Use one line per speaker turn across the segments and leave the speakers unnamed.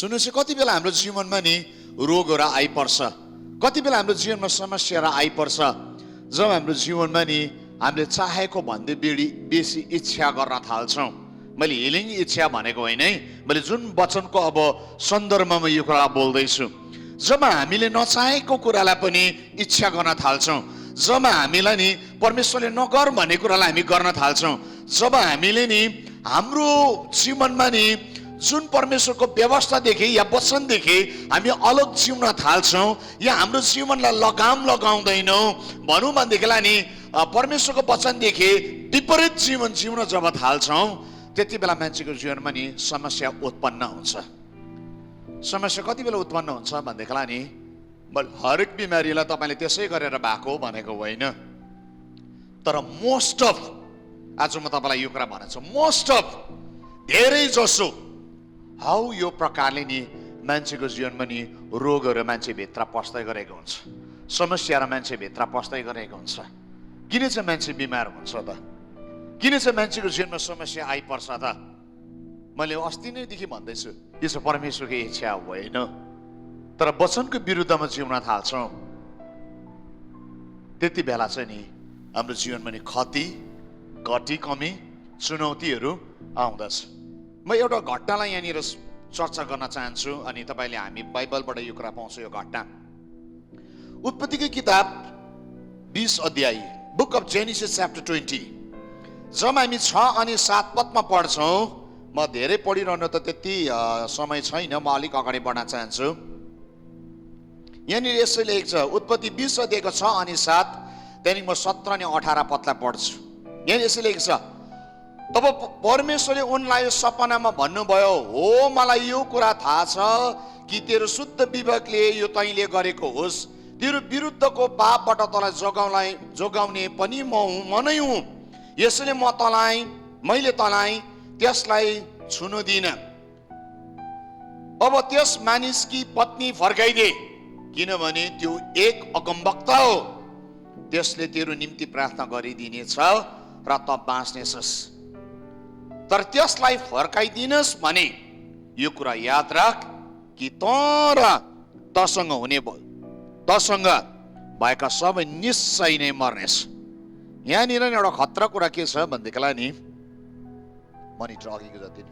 सुन्नुहोस्, कति बेला हाम्रो जीवनमा नि रोगहरू आइपर्छ, कति बेला हाम्रो जीवनमा समस्याहरू आइपर्छ, जब हाम्रो जीवनमा नि हामीले चाहेको भन्दा बेसी इच्छा गर्न थाल्छौँ। मैले हिलिङ इच्छा भनेको होइन है, मैले जुन वचनको अब सन्दर्भमा यो कुरा बोल्दैछु। जब हामीले नचाहेको कुरालाई पनि इच्छा गर्न थाल्छौँ, जब हामीलाई नि परमेश्वरले नगर भन्ने कुरालाई हामी गर्न थाल्छौँ, जब हामीले नि हाम्रो जीवनमा नि जुन परमेश्वरको व्यवस्थादेखि या वचनदेखि हामी अलग जिउन थाल्छौँ या हाम्रो जीवनलाई लगाम लगाउँदैनौँ भनौँ भनेदेखिलाई नि परमेश्वरको वचनदेखि विपरीत जीवन जिउन जब थाल्छौँ, त्यति बेला मान्छेको जीवनमा नि समस्या उत्पन्न हुन्छ। समस्या कति बेला उत्पन्न हुन्छ भनेदेखिलाई नि हरेक बिमारीलाई तपाईँले त्यसै गरेर भएको भनेको होइन, तर मोस्ट अफ, आज म तपाईँलाई यो कुरा भनेको छु, मोस्ट अफ धेरै जसो हाउ यो प्रकारले नि मान्छेको जीवनमा नि रोगहरू मान्छेभित्र पस्दै गरेको हुन्छ, समस्याहरू मान्छेभित्र पस्दै गरेको हुन्छ। किन चाहिँ मान्छे बिमार हुन्छ त? किन चाहिँ मान्छेको जीवनमा समस्या आइपर्छ त? मैले अस्ति नैदेखि भन्दैछु, यो चाहिँ परमेश्वरको इच्छा होइन, तर वचनको विरुद्धमा जिउन थाल्छौँ, त्यति बेला चाहिँ नि हाम्रो जीवनमा नि क्षति, घटी, कमी, चुनौतीहरू आउँदछ। म एउटा घटनालाई यहाँनिर चर्चा गर्न चाहन्छु अनि तपाईँले हामी बाइबलबाट यो कुरा पाउँछौँ। यो घटना उत्पत्तिको किताब 20 अध्याय, बुक अफ जेनेसिस च्याप्टर 20। जब हामी 6 अनि 7 पदमा पढ्छौँ, म धेरै पढिरहनु त त्यति समय छैन, म अलिक अगाडि बढ्न चाहन्छु। यहाँनिर यसो लेखेको छ, उत्पत्ति 20 अध्यायको 6 अनि 7, त्यहाँदेखि म 17 अनि 18 पदलाई पढ्छु। यहाँ यसो लेखेको छ, तब परमेश्वरले उनलाई सपनामा भन्नुभयो, हो मलाई यो कुरा थाहा छ कि तेरो शुद्ध विवेकले यो तैँले गरेको होस्, तेरो विरुद्धको पापबाट तँलाई जोगाउने पनि म नै हुँ। यसैले मैले तँलाई त्यसलाई छुनु दिन। अब त्यस मानिसकी पत्नी फर्काइदे, किनभने त्यो एक अगमवक्ता हो, त्यसले तेरो निम्ति प्रार्थना गरिदिनेछ र त बाँच्नेछस्। तर त्यसलाई फर्काइदिनस् भने यो कुरा याद राख कि तसँग भएका सबै निश्चय नै मर्नेछ। यहाँनिर एउटा खतरा कुरा के छ भनेदेखिलाई नि, मनिटर अघिको जति नि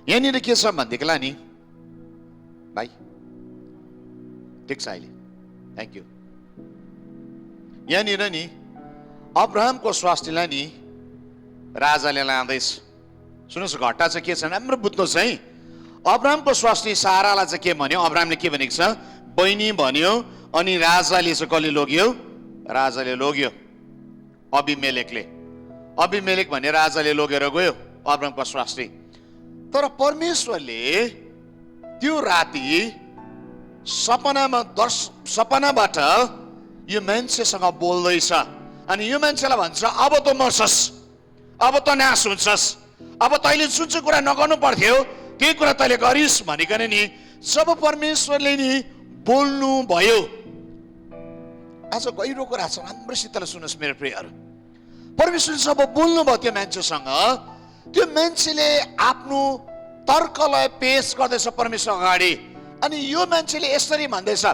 यहाँनिर के छ भनेदेखिलाई नि, भाइ ठिक छ अहिले, थ्याङ्क यू। यहाँनिर नि अब्राहमको स्वास्नीलाई नि राजाले लाँदैछ। सुन्नुहोस्, घटना चाहिँ के छ राम्रो बुझ्नुहोस् है। अब्राहमको स्वास्नी सारालाई चाहिँ के भन्यो, अब्राहमले के भनेको छ, बहिनी भन्यो, अनि राजाले चाहिँ कसले लग्यो, राजाले लग्यो, अबिमेलेक भन्ने राजाले लगेर गयो अब्राहमको स्वास्नी। तर परमेश्वरले त्यो राति सपनाबाट यो मान्छेसँग बोल्दैछ अनि यो मान्छेलाई भन्छ, अब त मर्छस्, अब त नाश हुन्छस्, अब तैँले जुन चाहिँ कुरा नगर्नु पर्थ्यो त्यही कुरा तैँले गरिस् भनिकन नि जब परमेश्वरले नि बोल्नु भयो। आज गहिरो कुरा छ, राम्रोसितले सुन्नुहोस् मेरो प्रियहरू। परमेश्वरले जब बोल्नु भयो त्यो मान्छेसँग, त्यो मान्छेले आफ्नो तर्कलाई पेश गर्दैछ परमेश्वर अगाडि, अनि यो मान्छेले यसरी भन्दैछ,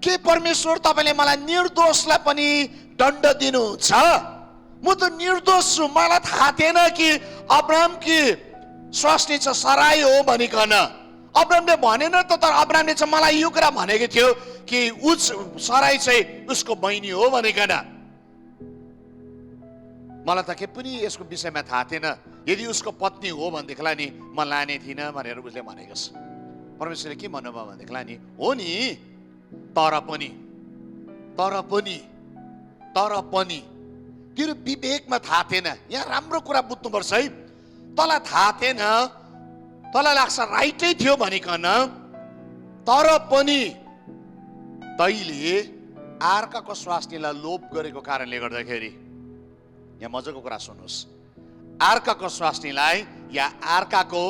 के परमेश्वर तपाईँले मलाई निर्दोषलाई पनि दण्ड दिनुहुन्छ? म त निर्दोष छु, मलाई थाहा थिएन कि अब्राहमकी स्वास्नी चाहिँ सराई हो भनिकन। अब्राहमले भनेन त, तर अब्राहमले चाहिँ मलाई यो कुरा भनेको थियो कि सराई चाहिँ उसको बहिनी हो भनिकन। मलाई त के पनि यसको विषयमा थाहा थिएन, यदि उसको पत्नी हो भनेदेखिलाई नि म लाने थिइनँ भनेर उसले भनेको छ। परमेश्वरले के भन्नुभयो भनेदेखिलाई नि, हो नि, तर पनि तेरो विवेकमा थाहा थिएन। यहाँ राम्रो कुरा बुझ्नुपर्छ है, तँलाई थाहा थिएन, तँलाई लाग्छ राइटै थियो भनिकन, तर पनि तैँले अर्काको स्वास्नीलाई लोभ गरेको कारणले गर्दाखेरि, यहाँ मजाको कुरा सुन्नुहोस्, अर्काको स्वास्नीलाई या अर्काको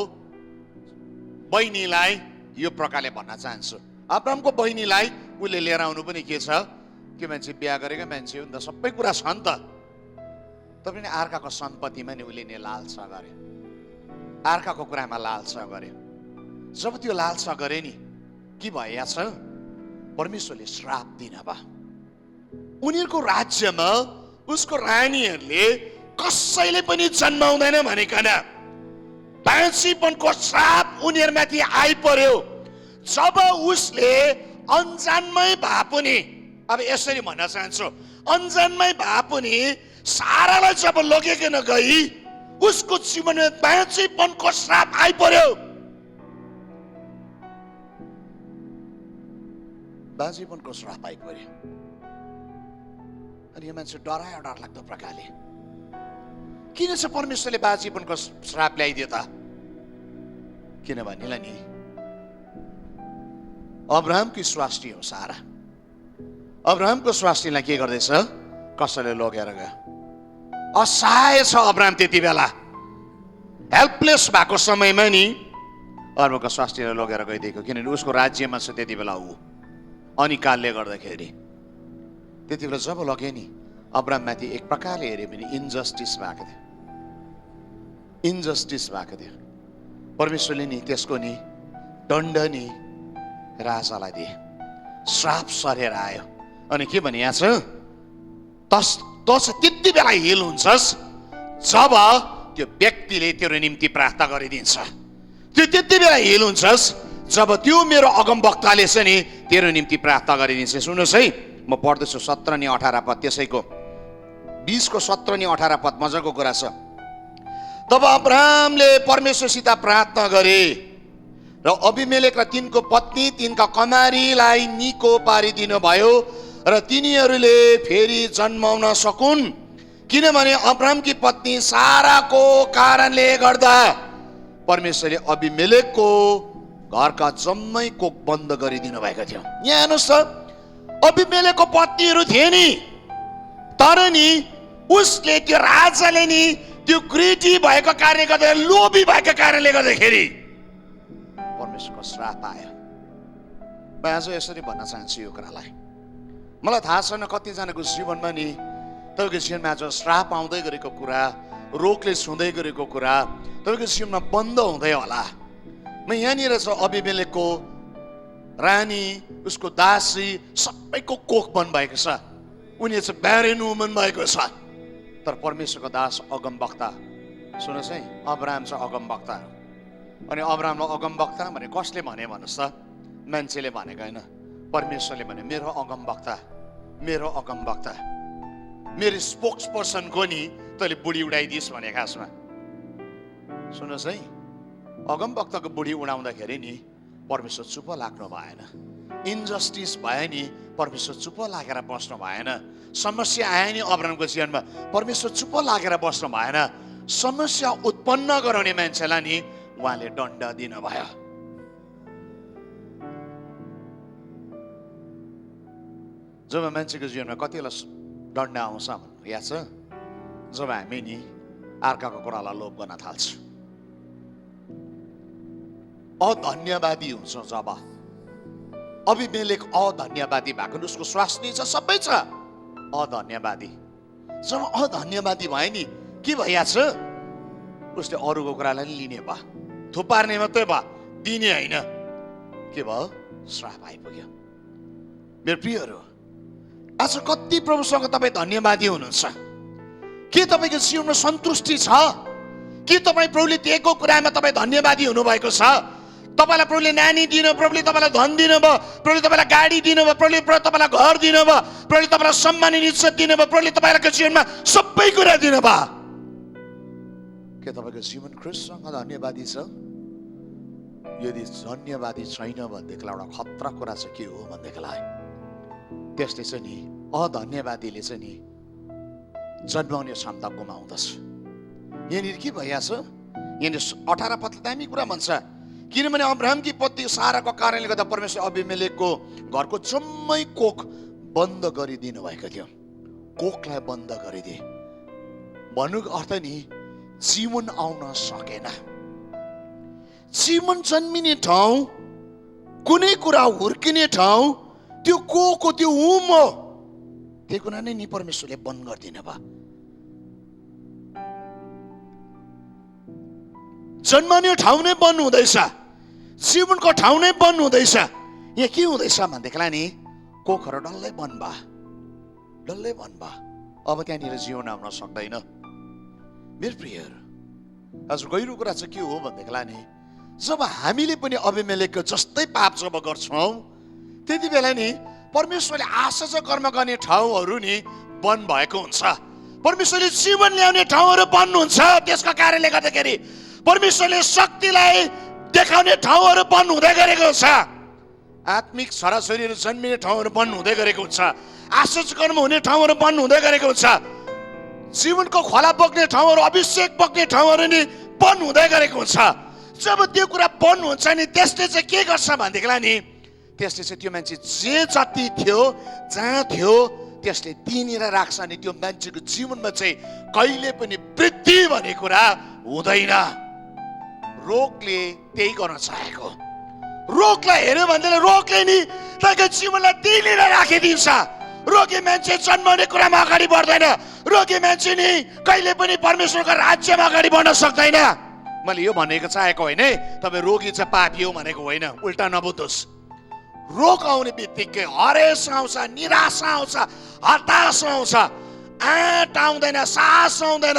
बहिनीलाई यो प्रकारले भन्न चाहन्छु। अब्राहमको बहिनीलाई उसले लिएर आउनु पनि के छ, त्यो मान्छे बिहा गरेको मान्छे हो नि त, सबै कुरा छ नि त, तपाईँ अर्काको सम्पत्तिमा नि उसले नि लालसा गर्यो, अर्काको कुरामा लालसा गर्यो। जब त्यो लालसा गरे नि के भइहाल्छ, परमेश्वरले श्राप दिन भयो। उनीहरूको राज्यमा उसको रानीहरूले कसैले पनि जन्माउँदैन भनिकन बाँचीपनको श्राप उनीहरूमाथि आइपर्यो। जब उसले अनजानमै भए पनि, अब यसरी भन्न चाहन्छु, अनजानमै भए पनि सारालाई जब लगेकन गई उसको जीवनमा बाँचीपनको श्राप आइपर्यो। बाँचीपनको श्राप आइपर्यो। अनि यो मान्छे डरायो डरलाग्दो प्रकारले। किन चाहिँ परमेश्वरले बाँचीपनको श्राप ल्याइदियो त? किनभनेलाई नि अब्राहमकी स्वास्नी हो सारा। अब्राहमको स्वास्नीलाई के गर्दैछ? कसैले लगेर गयो। असहाय छ अब्राहम त्यति बेला, हेल्पलेस भएको समयमा नि अर्कोको स्वास्नीलाई लगेर गइदिएको। किनभने उसको राज्यमा छ त्यति बेला ऊ। अनि कालले गर्दाखेरि त्यति बेला जब लगे नि अब्राहममाथि एक प्रकारले हेऱ्यो भने इन्जस्टिस भएको थियो। इन्जस्टिस भएको थियो। परमेश्वरले नि त्यसको नि दण्ड नि राजालाई दिए। श्राप सरेर आयो। अनि के भने यहाँ छ, त्यति बेला हिल हुन्छस् जब त्यो व्यक्तिले तेरो निम्ति प्रार्थना गरिदिन्छ। त्यो त्यति बेला हिल हुन्छस् जब त्यो मेरो अगमवक्ताले चाहिँ नि तेरो निम्ति प्रार्थना गरिदिन्छ। सुन्नुहोस् है, म पढ्दैछु 17 अनि 18 पद, त्यसैको 20 को 17 अनि 18 पद मजाको कुरा छ। तब अब्राहमले परमेश्वरसित प्रार्थना गरे र अबिमेलेक र तिनको पत्नी तिनका कमारीलाई निको पारिदिनु भयो र तिनीहरूले फेरि जन्माउन सकुन्, किनभने अब्राहमकी पत्नी साराको कारणले गर्दा परमेश्वरले अबिमेलेकको घरका जम्मै कोख बन्द गरिदिनु भएको थियो। यहाँ हेर्नुहोस् त, अबिमेलेकको पत्नीहरू थिए नि, तर नि उसले त्यो राजाले नि त्यो ग्रेटी भएको कारणले गर्दा, लोभी भएको कारणले गर्दाखेरि परमेश्वरको श्राप आयो। म आज यसरी भन्न चाहन्छु यो कुरालाई। मलाई थाहा छैन कतिजनाको जीवनमा नि तपाईँको जीवनमा आज श्राप आउँदै गरेको कुरा, रोगले छुँदै गरेको कुरा तपाईँको जीवनमा बन्द हुँदै होला। म यहाँनिर छ अबिमेलेकको रानी, उसको दासी सबैको कोख बन्द भएको छ। उनीहरू चाहिँ ब्यारेन वुमन भएको छ। तर परमेश्वरको दास अगमवक्ता, सुन्नुहोस् है, अब्राहम चाहिँ अगमवक्ता। अनि अब्राहमलाई अगमवक्ता भने कसले भने भन्नुहोस् त? मान्छेले भनेको होइन, परमेश्वरले भने मेरो अगमवक्ता, मेरो अगमवक्ता, मेरो स्पोक्स पर्सनको नि तैँले बुढी उडाइदिस् भने। खासमा सुन्नुहोस् है, अगमवक्ताको बुढी उडाउँदाखेरि नि परमेश्वर चुप लाग्नु भएन। इन्जस्टिस भयो नि, परमेश्वर चुप लागेर बस्नु भएन। समस्या आयो नि अब्राहमको जीवनमा, परमेश्वर चुप लागेर बस्नु भएन। समस्या उत्पन्न गराउने मान्छेलाई नि उहाँले दण्ड दिनुभयो। जब मान्छेको जीवनमा कतिलाई दण्ड आउँछ भन्नु याद छ? जब हामी नि अर्काको कुरालाई लोभ गर्न थाल्छौँ, अधन्यवादी हुन्छ। जब अबिमेलेक अधन्यवादी भएको, उसको स्वास्नी छ, सबै छ, अधन्यवादी। जब अधन्यवादी भयो नि के भइहाल्छ? उसले अरूको कुरालाई लिने भयो, थुपार्ने मात्रै भयो, दिने होइन। के भयो? श्राप आइपुग्यो। मेरो प्रियहरू, आज कति प्रभुसँग तपाईँ धन्यवादी हुनुहुन्छ? के तपाईँको जीवनमा सन्तुष्टि छ? के तपाईँ प्रभुले दिएको कुरामा तपाईँ धन्यवादी हुनुभएको छ? तपाईँलाई प्रभुले नानी दिनु, प्रभुले तपाईँलाई धन दिनुभयो, प्रभुले तपाईँलाई गाडी दिनुभयो, प्रभुले तपाईँलाई घर दिनुभयो, प्रभुले तपाईँलाई सम्मान इज्जत दिनुभयो, प्रभुले तपाईँको जीवनमा सबै कुरा दिनुभयो। के तपाईँको जीवन ख्रीष्टसँग धन्यवादी छ? यदि धन्यवादी छैन भनेदेखिलाई एउटा खतरा कुरा चाहिँ के हो भनेदेखिलाई त्यसले चाहिँ नि अधन्यवादीले चाहिँ नि जन्माउने क्षमता गुमाउँदछ। यहाँनिर के भइहाल्छ? यहाँनिर 18 पदले दामी कुरा भन्छ, किनभने अब्राहमकी पत्नी साराको कारणले गर्दा परमेश्वर अबिमेलेकको घरको जम्मै कोख बन्द गरिदिनु भएको थियो। कोखलाई बन्द गरिदिए भन्नुको अर्थ नि जीवन आउन सकेन। जीवन जन्मिने ठाउँ, कुनै कुरा हुर्किने ठाउँ, त्यो कोखको त्यो उम हो। त्यो कुरा नै नि परमेश्वरले बन्द गरिदिनु भयो। जन्मने ठाउँ नै बन्द हुँदैछ। जीवनको ठाउँ नै बन्द हुँदैछ। यहाँ के हुँदैछ भनेदेखिलाई नि कोखहरू डल्लै बन्द भयो। अब त्यहाँनिर जीवन आउन सक्दैन। मेरो प्रियहरू, आज गहिरो कुरा चाहिँ के हो भनेदेखिलाई नि जब हामीले पनि अबिमेलेकको जस्तै पाप जब गर्छौँ त्यति बेला नि परमेश्वरले आश्चर्य कर्म गर्ने ठाउँहरू नि बन्द भएको हुन्छ। परमेश्वरले जीवन ल्याउने ठाउँहरू बन्द हुन्छ। त्यसको कारणले गर्दाखेरि परमेश्वरले शक्तिलाई देखाउने ठाउँहरू बन्द हुँदै गरेको हुन्छ। आत्मिक छोराछोरीहरू जन्मिने ठाउँहरू बन्द हुँदै गरेको हुन्छ। आश्चर्य कर्म हुने ठाउँहरू बन्द हुँदै गरेको हुन्छ। जीवनको खोला बग्ने ठाउँहरू, अभिषेक बग्ने ठाउँहरू नि बन्द हुँदै गरेको हुन्छ। जब त्यो कुरा बन्द हुन्छ नि त्यसले चाहिँ के गर्छ भनेदेखिलाई नि त्यसले चाहिँ त्यो मान्छे जे जति थियो जहाँ थियो त्यसले त्यहीँनिर राख्छ अनि त्यो मान्छेको जीवनमा चाहिँ कहिले पनि वृद्धि भन्ने कुरा हुँदैन। रोगले त्यही गर्न चाहेको। रोगलाई हेऱ्यो भन्दैन, रोगले नि तपाईँको जीवनलाई त्यहीँनिर राखिदिन्छ। रोगी मान्छे जन्माउने कुरामा अगाडि बढ्दैन। रोगी मान्छे नि कहिले पनि परमेश्वरको राज्यमा अगाडि बढ्न सक्दैन। मैले यो भनेको चाहेको होइन है तपाईँ रोगी चाहिँ पापी हो भनेको होइन, उल्टा नबुझ्नुहोस्। रोग आउने बित्तिकै हरेस आउँछ, निराशा आउँछ, हताश आउँछ, आँट आउँदैन, साहस आउँदैन।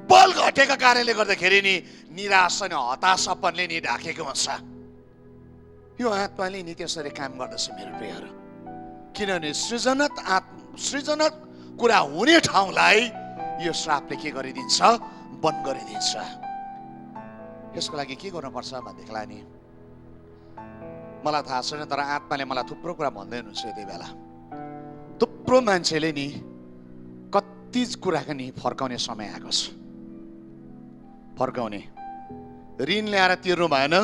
बल घटेको कारणले गर्दाखेरि नि निराशा अनि हताशापनले नि ढाकेको हुन्छ। यो आत्माले नि त्यसरी काम गर्दछ मेरो प्रियहरू। किनभने सृजनत कुरा हुने ठाउँलाई यो श्रापले के गरिदिन्छ, बन्द गरिदिन्छ। यसको लागि के गर्नुपर्छ भनेदेखिलाई नि मलाई थाहा छैन, तर आत्माले मलाई थुप्रो कुरा भन्दै हुनुहुन्छ। यति बेला थुप्रो मान्छेले नि कति कुराको नि फर्काउने समय आएको छ। फर्काउने ऋण ल्याएर तिर्नु भएन,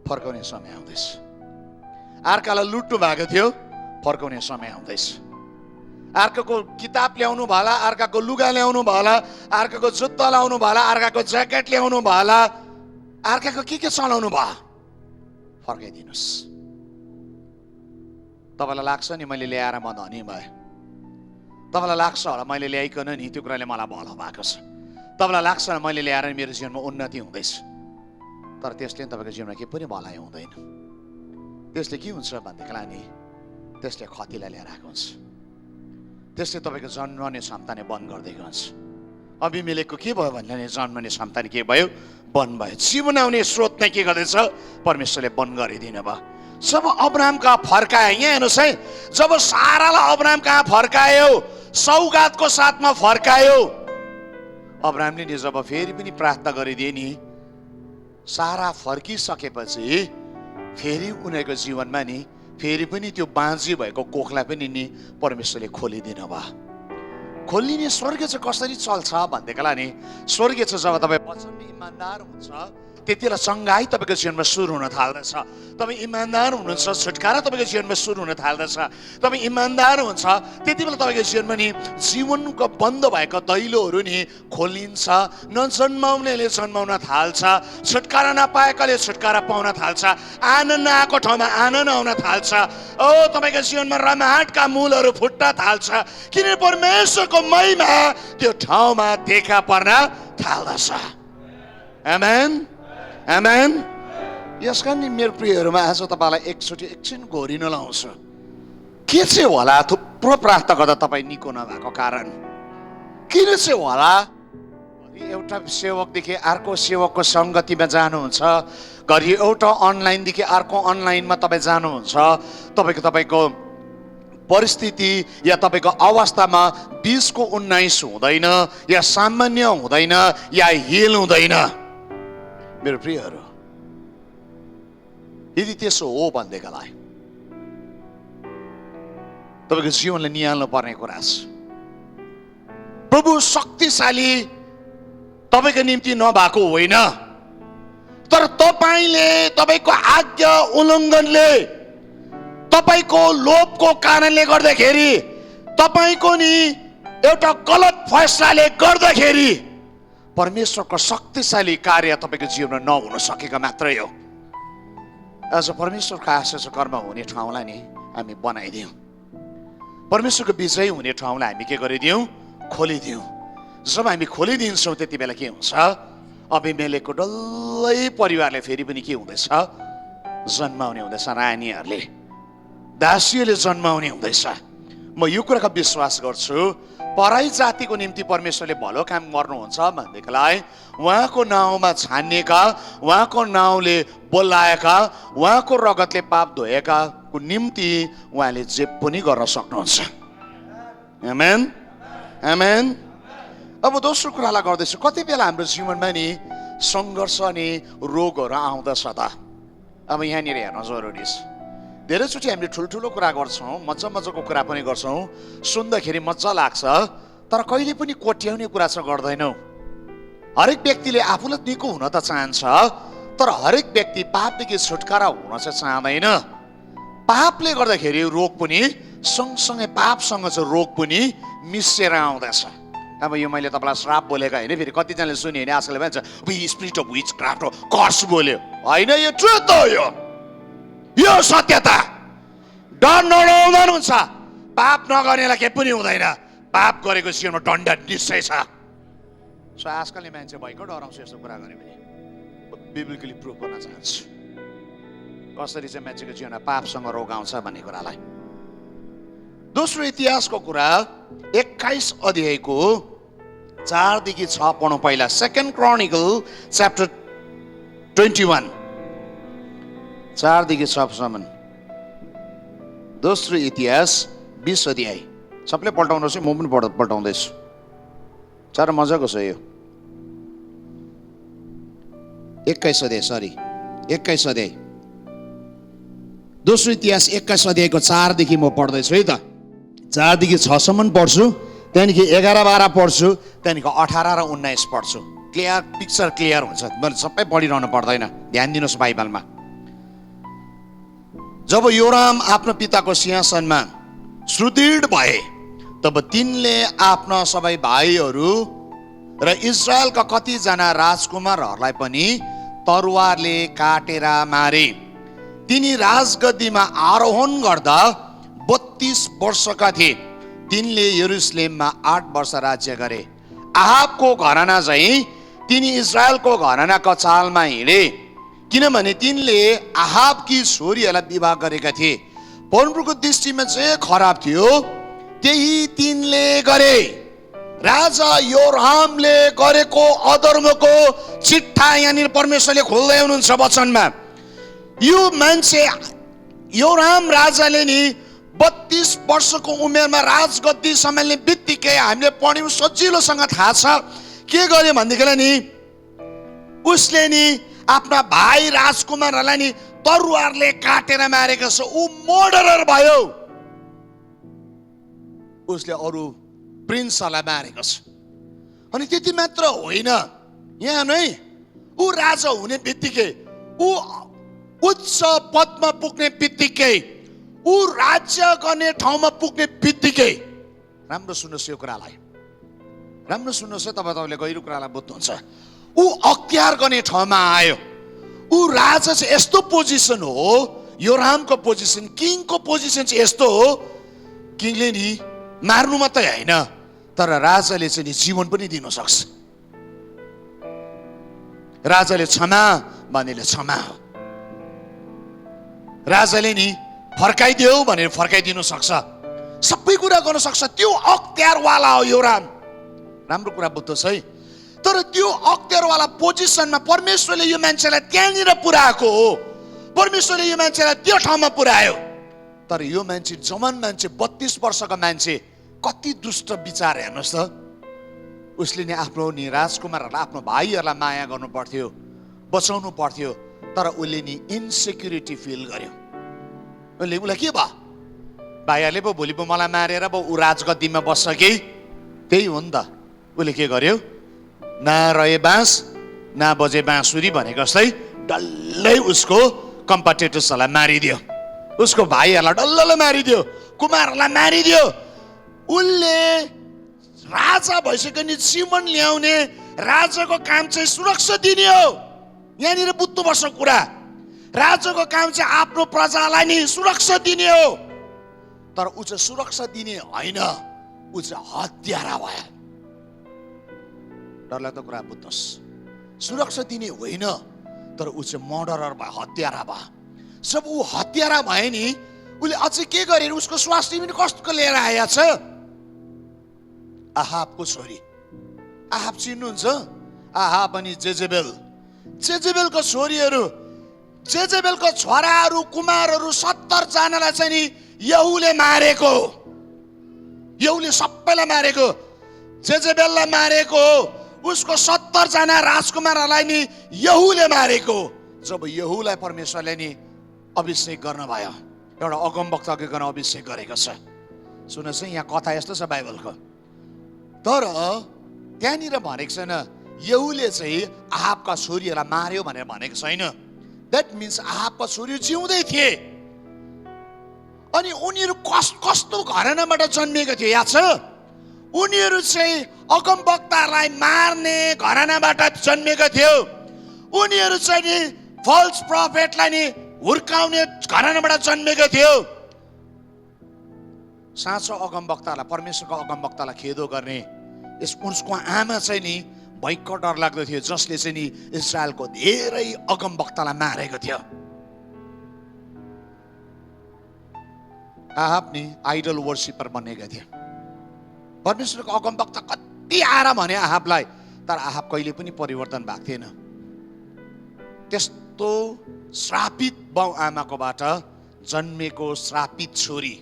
फर्काउने समय आउँदैछ। अर्कालाई लुट्नु भएको थियो, फर्काउने समय आउँदैछ। अर्काको किताब ल्याउनु भला, अर्काको लुगा ल्याउनु भला, अर्काको जुत्ता लाउनु भला, अर्काको ज्याकेट ल्याउनु भला, अर्काको के चलाउनु भयो, फर्काइदिनुहोस्। तपाईँलाई लाग्छ नि मैले ल्याएर म धनी भएँ, तपाईँलाई लाग्छ होला मैले ल्याइकन नि त्यो कुराले मलाई भलो भएको छ, तपाईँलाई लाग्छ मैले ल्याएर मेरो जीवनमा उन्नति हुँदैछ, तर त्यसले तपाईँको जीवनमा केही पनि भलाइ हुँदैन। त्यसले के हुन्छ भनेदेखिलाई नि त्यसले क्षतिलाई ल्याएर आएको हुन्छ। त्यसले तपाईँको जन्मने क्षमता नै बन्द गरिदिएको हुन्छ। अबिमेलेकको के भयो भने जन्मने क्षमता नै के भयो, बन्द भयो। जीवन आउने स्रोत नै के गर्दैछ, परमेश्वरले बन्द गरिदिनु भयो। जब अब्राहम कहाँ फर्कायो, यहाँ हेर्नुहोस् है, जब सारालाई अब्राहम कहाँ फर्कायो, सौगातको साथमा फर्कायो, अब्राहमले नि जब फेरि पनि प्रार्थना गरिदिए नि, सारा फर्किसकेपछि फेरि उनीहरूको जीवनमा नि फेरि पनि त्यो बाँझी भएको कोखलाई पनि नि परमेश्वरले खोलिदिनु भयो। खोलिने स्वर्ग चाहिँ कसरी चल्छ भनेदेखिलाई नि स्वर्ग चाहिँ जब तपाईँ वचनमा इमान्दार हुन्छ त्यति बेला चङ्गाई तपाईँको जीवनमा सुरु हुन थाल्दछ। तपाईँ इमान्दार हुनुहुन्छ, छुटकारा तपाईँको जीवनमा सुरु हुन थाल्दछ। तपाईँ इमान्दार हुन्छ त्यति बेला तपाईँको जीवनमा नि जीवनको बन्द भएको दैलोहरू नि खोलिन्छ। नजन्माउनेले जन्माउन थाल्छ, छुटकारा नपाएकाले छुटकारा पाउन थाल्छ, आनन्द आएको ठाउँमा आनन्द आउन थाल्छ। ओ तपाईँको जीवनमा रमाहटका मूलहरू फुट्न थाल्छ, किनभने परमेश्वरको महिमा त्यो ठाउँमा देखा पर्न थाल्दछ। आमेन, आमेन। यस कारण मेरो प्रियहरूमा आज तपाईँलाई एकछिन घोरिन लाउँछु। के चाहिँ होला थुप्रो प्रार्थना गर्दा तपाईँ निको नभएको कारण किन चाहिँ होला? एउटा सेवकदेखि अर्को सेवकको सङ्गतिमा जानुहुन्छ, घरि एउटा अनलाइनदेखि अर्को अनलाइनमा तपाईँ जानुहुन्छ, तपाईँको परिस्थिति या तपाईँको अवस्थामा 20 को 19 हुँदैन, या सामान्य हुँदैन, या हिल हुँदैन। मेरो प्रियहरू, यदि त्यसो हो भनेदेखिलाई तपाईँको जीवनलाई निहाल्नु पर्ने कुरा छ। प्रभु शक्तिशाली तपाईँको निम्ति नभएको होइन, तर तपाईँले तपाईँको आज्ञा उल्लङ्घनले, तपाईँको लोभको कारणले गर्दाखेरि, तपाईँको नि एउटा गलत फैसलाले गर्दाखेरि परमेश्वरको शक्तिशाली कार्य तपाईँको जीवनमा नहुन सकेको मात्रै हो। आज परमेश्वरको आशिष कर्म हुने ठाउँलाई नि हामी बनाइदियौँ, परमेश्वरको विजय हुने ठाउँलाई हामी के गरिदियौँ, खोलिदियौँ। जब हामी खोलिदिन्छौँ त्यति बेला के हुन्छ, अबिमेलेकको डल्लै परिवारले फेरि पनि के हुँदैछ, जन्माउने हुँदैछ, रानीहरूले, दासीहरूले जन्माउने हुँदैछ। म यो कुराको विश्वास गर्छु, पराई जातिको निम्ति परमेश्वरले भलो काम गर्नुहुन्छ भनेदेखिलाई उहाँको नाउँमा छानिएका, उहाँको नाउँले बोलाएका, उहाँको रगतले पाप धोएका को निम्ति उहाँले जे पनि गर्न सक्नुहुन्छ। आमेन, आमेन। अब दोस्रो कुरालाई गर्दैछु, कति बेला हाम्रो जीवनमा नि सङ्घर्ष अनि रोगहरू आउँदछ त। अब यहाँनिर हेर्न जरुरी छ। धेरैचोटि हामीले ठुल्ठुलो कुरा गर्छौँ, मजाको कुरा पनि गर्छौँ, सुन्दाखेरि मजा लाग्छ, तर कहिले पनि कोट्याउने कुरा चाहिँ गर्दैनौँ। हरेक व्यक्तिले आफूलाई निको हुन त चाहन्छ, तर हरेक व्यक्ति पापदेखि छुटकारा हुन चाहिँ चाहँदैन। पापले गर्दाखेरि रोग पनि सँगसँगै पापसँग चाहिँ रोग पनि मिसिएर आउँदछ। अब यो मैले तपाईँलाई श्राप बोलेको होइन, फेरि कतिजनाले सुन्यो भने आजकल भन्छ spirit of witchcraft curse बोल्यो होइन, यो ट्रुथ हो, यो सत्यता। डर नडराउँदा हुन्छ, पाप नगर्नेलाई केही पनि हुँदैन, पाप गरेको जीवनमा दण्ड निश्चय छ। सो आजकलले मान्छे भयङ्कर डराउँछ यस्तो कुरा गऱ्यो भने। बिब्लिकली प्रुभ गर्न चाहन्छु कसरी चाहिँ मान्छेको जीवनमा पापसँग रोग आउँछ भन्ने कुरालाई। दोस्रो इतिहासको कुरा 21 अध्यायको 4 देखि 6 पढौँ पहिला। 2 Chronicle च्याप्टर 21 4 देखि 6सम्म। दोस्रो इतिहास 20 अध्याय। सबले पल्टाउनुहोस्, म पनि पल्टाउँदैछु, साह्रो मजाको छ यो। 21 अध्याय दोस्रो इतिहास 21 अध्यायको 4 देखि म पढ्दैछु है त। 4 देखि 6सम्म पढ्छु, त्यहाँदेखि 11-12 पढ्छु, त्यहाँदेखि 18 र 19 पढ्छु। क्लियर पिक्चर क्लियर हुन्छ, मैले सबै पढिरहनु पर्दैन, ध्यान दिनुहोस् बाइबलमा। जब योराम आफ्नो पिताको सिंहासनमा सुदृढ भए, तब तिनले आफ्ना सबै भाइहरू र इजरायलका कतिजना राजकुमारहरूलाई पनि तरवारले काटेर मारे। तिनी राजगद्दीमा आरोहण गर्दा 32 वर्षका थिए। तिनले यरुसलेममा 8 वर्ष राज्य गरे। आहाबको घराना चाहिँ तिनी इजरायलको घरानाको चालमा हिँडे, किनभने तिनले आहाबकी छोरीहरूलाई विवाह गरेका थिए। परमप्रभुको दृष्टिमा चाहिँ खराब थियो, त्यही तिनले गरे। राजा योरामले गरेको अधर्मको चिट्ठा यहाँनिर परमेश्वरले खोल्दै हुनुहुन्छ वचनमा। यो मान्छे योराम राजाले नि 32 वर्षको उमेरमा राजगद्दी सम्हाल्ने बित्तिकै हामीले पढ्यौँ, सजिलोसँग थाहा छ के गर्यो भनेदेखिलाई नि उसले नि आफ्ना भाइ राजकुमारहरूलाई नि तरवारले काटेर मारेको छ। ऊ मर्डरर भयो। उसले अरू प्रिन्सहरूलाई मारेको छ। अनि त्यति मात्र होइन, यहाँ नै ऊ राजा हुने बित्तिकै, ऊ उच्च पदमा पुग्ने बित्तिकै, ऊ राज्य गर्ने ठाउँमा पुग्ने बित्तिकै, राम्रो सुन्नुहोस् यो कुरालाई, राम्रो सुन्नुहोस् है, तपाईँले गहिरो कुरालाई बुझ्नुहुन्छ। ऊ अख्तियार गर्ने ठाउँमा आयो। ऊ राजा चाहिँ यस्तो पोजिसन हो, योरामको पोजिसन, किङको पोजिसन चाहिँ यस्तो हो, किङले नि मार्नु मात्रै होइन, तर राजाले चाहिँ नि जीवन पनि दिन सक्छ। राजाले क्षमा भनेले क्षमा हो, राजाले नि फर्काइदियो भनेर फर्काइदिनु सक्छ, सबै कुरा गर्न सक्छ। त्यो अख्तियारवाला हो योराम। राम्रो कुरा बुझ्नुहोस् है। तर त्यो अख्तियारवाला पोजिसनमा परमेश्वरले यो मान्छेलाई त्यहाँनिर पुर्याएको हो, परमेश्वरले यो मान्छेलाई त्यो ठाउँमा पुर्यायो। तर यो मान्छे जवान मान्छे, 32 वर्षको मान्छे, कति दुष्ट विचार हेर्नुहोस् त। उसले नि आफ्नो नि राजकुमारहरूलाई, आफ्नो भाइहरूलाई माया गर्नु पर्थ्यो, बचाउनु पर्थ्यो, तर उसले नि इन्सेक्युरिटी फिल गर्यो। उसलाई के भयो, भाइहरूले पो भोलि पो मलाई मारेर पो ऊ राजगद्दीमा बस्छ कि, त्यही हो नि त। उसले के गर्यो, ना रहे बाँस ना बजे बाँसुरी भनेको जस्तै डल्लै उसको कम्पिटिटर्सहरूलाई मारिदियो, उसको भाइहरूलाई डल्लै मारिदियो, कुमारहरूलाई मारिदियो। उसले राजा भइसक्यो नि, जीवन ल्याउने राजाको काम चाहिँ सुरक्षा दिने हो। यहाँनिर बुझ्नुपर्छ कुरा, राजाको काम चाहिँ आफ्नो प्रजालाई नि सुरक्षा दिने हो। तर ऊ चाहिँ सुरक्षा दिने होइन, ऊ चाहिँ हत्यारा भयो। डरलाग्दो कुरा बुझ्नुहोस्, सुरक्षा दिने होइन, तर ऊ चाहिँ मर्डरर भयो, हत्यारा भयो। जब ऊ हत्यारा भयो नि, उसले अझै के गरे? उसको स्वास्थ्य पनि कस्तो लिएर आएको छ? आहाबको छोरी। आहाब चिन्नुहुन्छ? आहाब अनि जेजेबेल, जेजेबेलको छोरीहरू, जेजेबेलको छोराहरू कुमारहरू 70 जनालाई चाहिँ नि यहुले मारेको। यहुले सबैलाई मारेको, जेजेबेललाई मारेको, उसको 70 जना राजकुमारहरूलाई नि यहुले मारेको। जब यहुलाई परमेश्वरले नि अभिषेक गर्नुभयो, एउटा अगमवक्ताको अभिषेक गरेको छ। सुन्नुहोस् है, यहाँ कथा यस्तो छ बाइबलको। तर त्यहाँनिर भनेको छैन यहुले चाहिँ आहाबका छोरीहरूलाई मार्यो भनेर भनेको छैन। द्याट मिन्स आहाबका छोरी जिउँदै थिए अनि उनीहरू कस्तो घरानाबाट जन्मिएको थियो याद छ? उनीहरू चाहिँ अगमवक्तालाई मार्ने घरानाबाट जन्मेको थियो। उनीहरू चाहिँ नि फल्स प्रफेटलाई नि हुर्काउने घरानाबाट जन्मेको थियो। साँचो अगमवक्तालाई, परमेश्वरको अगमवक्तालाई खेदो गर्ने उसको आमा चाहिँ नि भयङ्कर डर लाग्दो थियो, जसले चाहिँ नि इजरायलको धेरै अगमवक्तालाई मारेको थियो। आहाब नि आइडल वर्शिपर बनेका थिए। परमेश्वरको अगमवक्ता कति आएर भने आहाबलाई, तर आहाब कहिले पनि परिवर्तन भएको थिएन। त्यस्तो श्रापित बाउ आमाकोबाट जन्मेको श्रापित छोरी,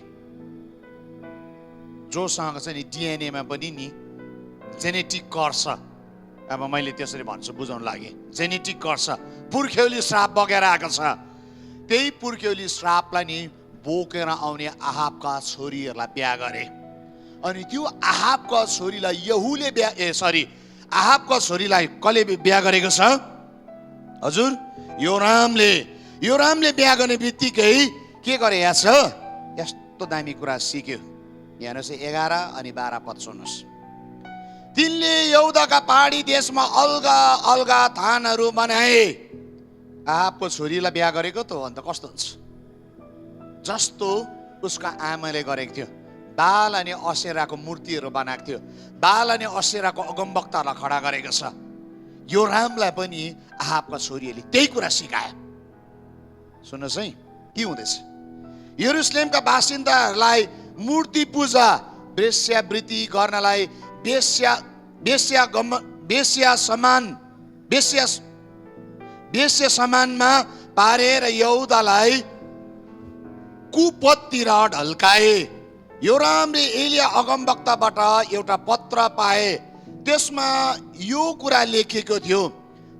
जोसँग चाहिँ नि डिएनएमा पनि नि जेनेटिक कर छ। अब मैले त्यसरी भन्छु बुझाउन लागि, जेनेटिक कर छ, पुर्ख्यौली श्राप बगेर आएको छ। त्यही पुर्ख्यौली श्रापलाई नि बोकेर आउने आहाबका छोरीहरूलाई बिहा गरे। अनि त्यो आहाबका छोरीलाई यहुले आहाबका छोरीलाई कसले बिहा गरेको छ? हजुर, योरामले बिहा गर्ने बित्तिकै के गरे? यहाँ छ यस्तो दामी कुरा सिक्यो। यहाँ चाहिँ 11 अनि 12 पद सुन्नुहोस्। तिनले यहुदाका पहाडी देशमा अलगा अलगा थानहरू बनाए। आहाबको छोरीलाई बिहा गरेको त हो, अन्त कस्तो हुन्छ? जस्तो उसका आमाले गरेको थियो। बाल अनि असेराको मूर्तिहरू बनाएको थियो, बाल अनि असेराको अगमवक्तालाई खडा गरेको छ। योरामलाई पनि आहाबका छोरीहरूले त्यही कुरा सिकायो। सुन्नुहोस् है, के हुँदैछ? यरुसलेमका बासिन्दाहरूलाई मूर्ति पूजा, वेश्यावृत्ति गर्नलाई वेश्या समानमा पारेर यहुदालाई कुपतिर ढल्काए। योरामले एलिया अगमवक्ताबाट एउटा पत्र पाए। त्यसमा यो कुरा लेखेको थियो,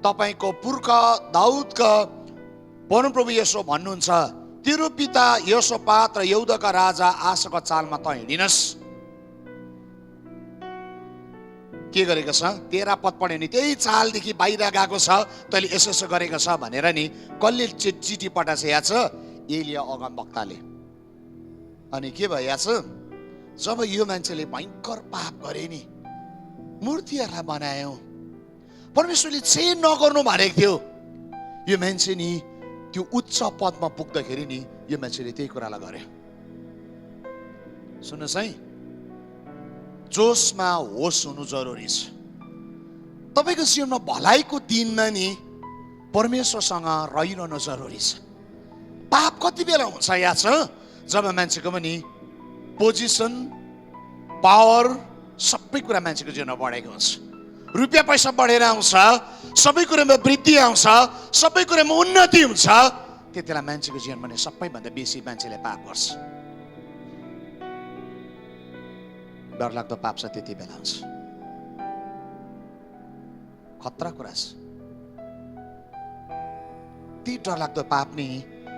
तपाईको पुर्खा दाउदका परमप्रभु यसो भन्नुहुन्छ, तेरो पिता यहोशापात र यहुदाका राजा आसाको चालमा त हिँडिनस्। के गरेको छ? 13 पद पढ्यो नि, त्यही चालदेखि बाहिर गएको छ, तैँले यसो गरेको छ भनेर नि कसले चिठी पठाएको छ? यहाँ छ एलिया अगमवक्ताले। अनि के भयो यहाँ छ? जब यो मान्छेले भयङ्कर पाप गरे नि, मूर्तिहरूलाई बनायो, परमेश्वरले चाहिँ नगर्नु भनेको थियो। यो मान्छे नि त्यो उच्च पदमा पुग्दाखेरि नि यो मान्छेले त्यही कुरालाई गर्यो। सुन्नुहोस् है, जोसमा होस हुनु जरुरी छ। तपाईको जीवनमा भलाइको दिनमा नि परमेश्वरसँग रहिरहनु जरुरी छ। पाप कति बेला हुन्छ याद छ? जब मान्छेको पनि पोजिसन, पावर, सबै कुरा मान्छेको जीवनमा बढेको हुन्छ। रुपियाँ पैसा बढेर आउँछ, सबै कुरामा वृद्धि आउँछ, सबै कुरामा उन्नति हुन्छ, त्यति बेला मान्छेको जीवनमा नि सबैभन्दा बेसी मान्छेले पाप गर्छ। डरलाग्दो पाप छ, त्यति बेला हुन्छ। खतरा कुरा छ। ती डरलाग्दो पाप नि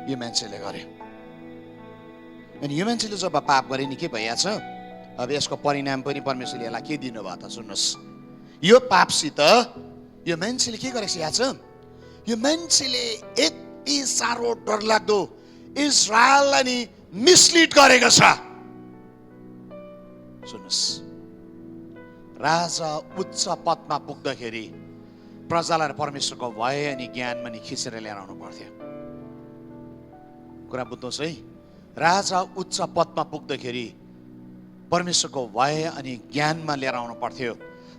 यो मान्छेले गर्यो। अनि यो मान्छेले जब पाप गरे नि के भइया छ? अब यसको परिणाम पनि परमेश्वरले यसलाई के दिनुभयो त सुन्नुहोस्। यो पापसित यो मान्छेले के गरेको छ याद छ? यो मान्छेले यति साह्रो डरलाग्दो इजरायललाई नि मिसलिड गरेको छ। सुन्नुहोस्, राजा उच्च पदमा पुग्दाखेरि प्रजालाई परमेश्वरको भय अनि ज्ञानमा नि खिचेर ल्याएर आउनु पर्थ्यो। कुरा बुझ्नुहोस् है, राजा उच्च पदमा पुग्दाखेरि परमेश्वरको भय अनि ज्ञानमा लिएर आउनु पर्थ्यो।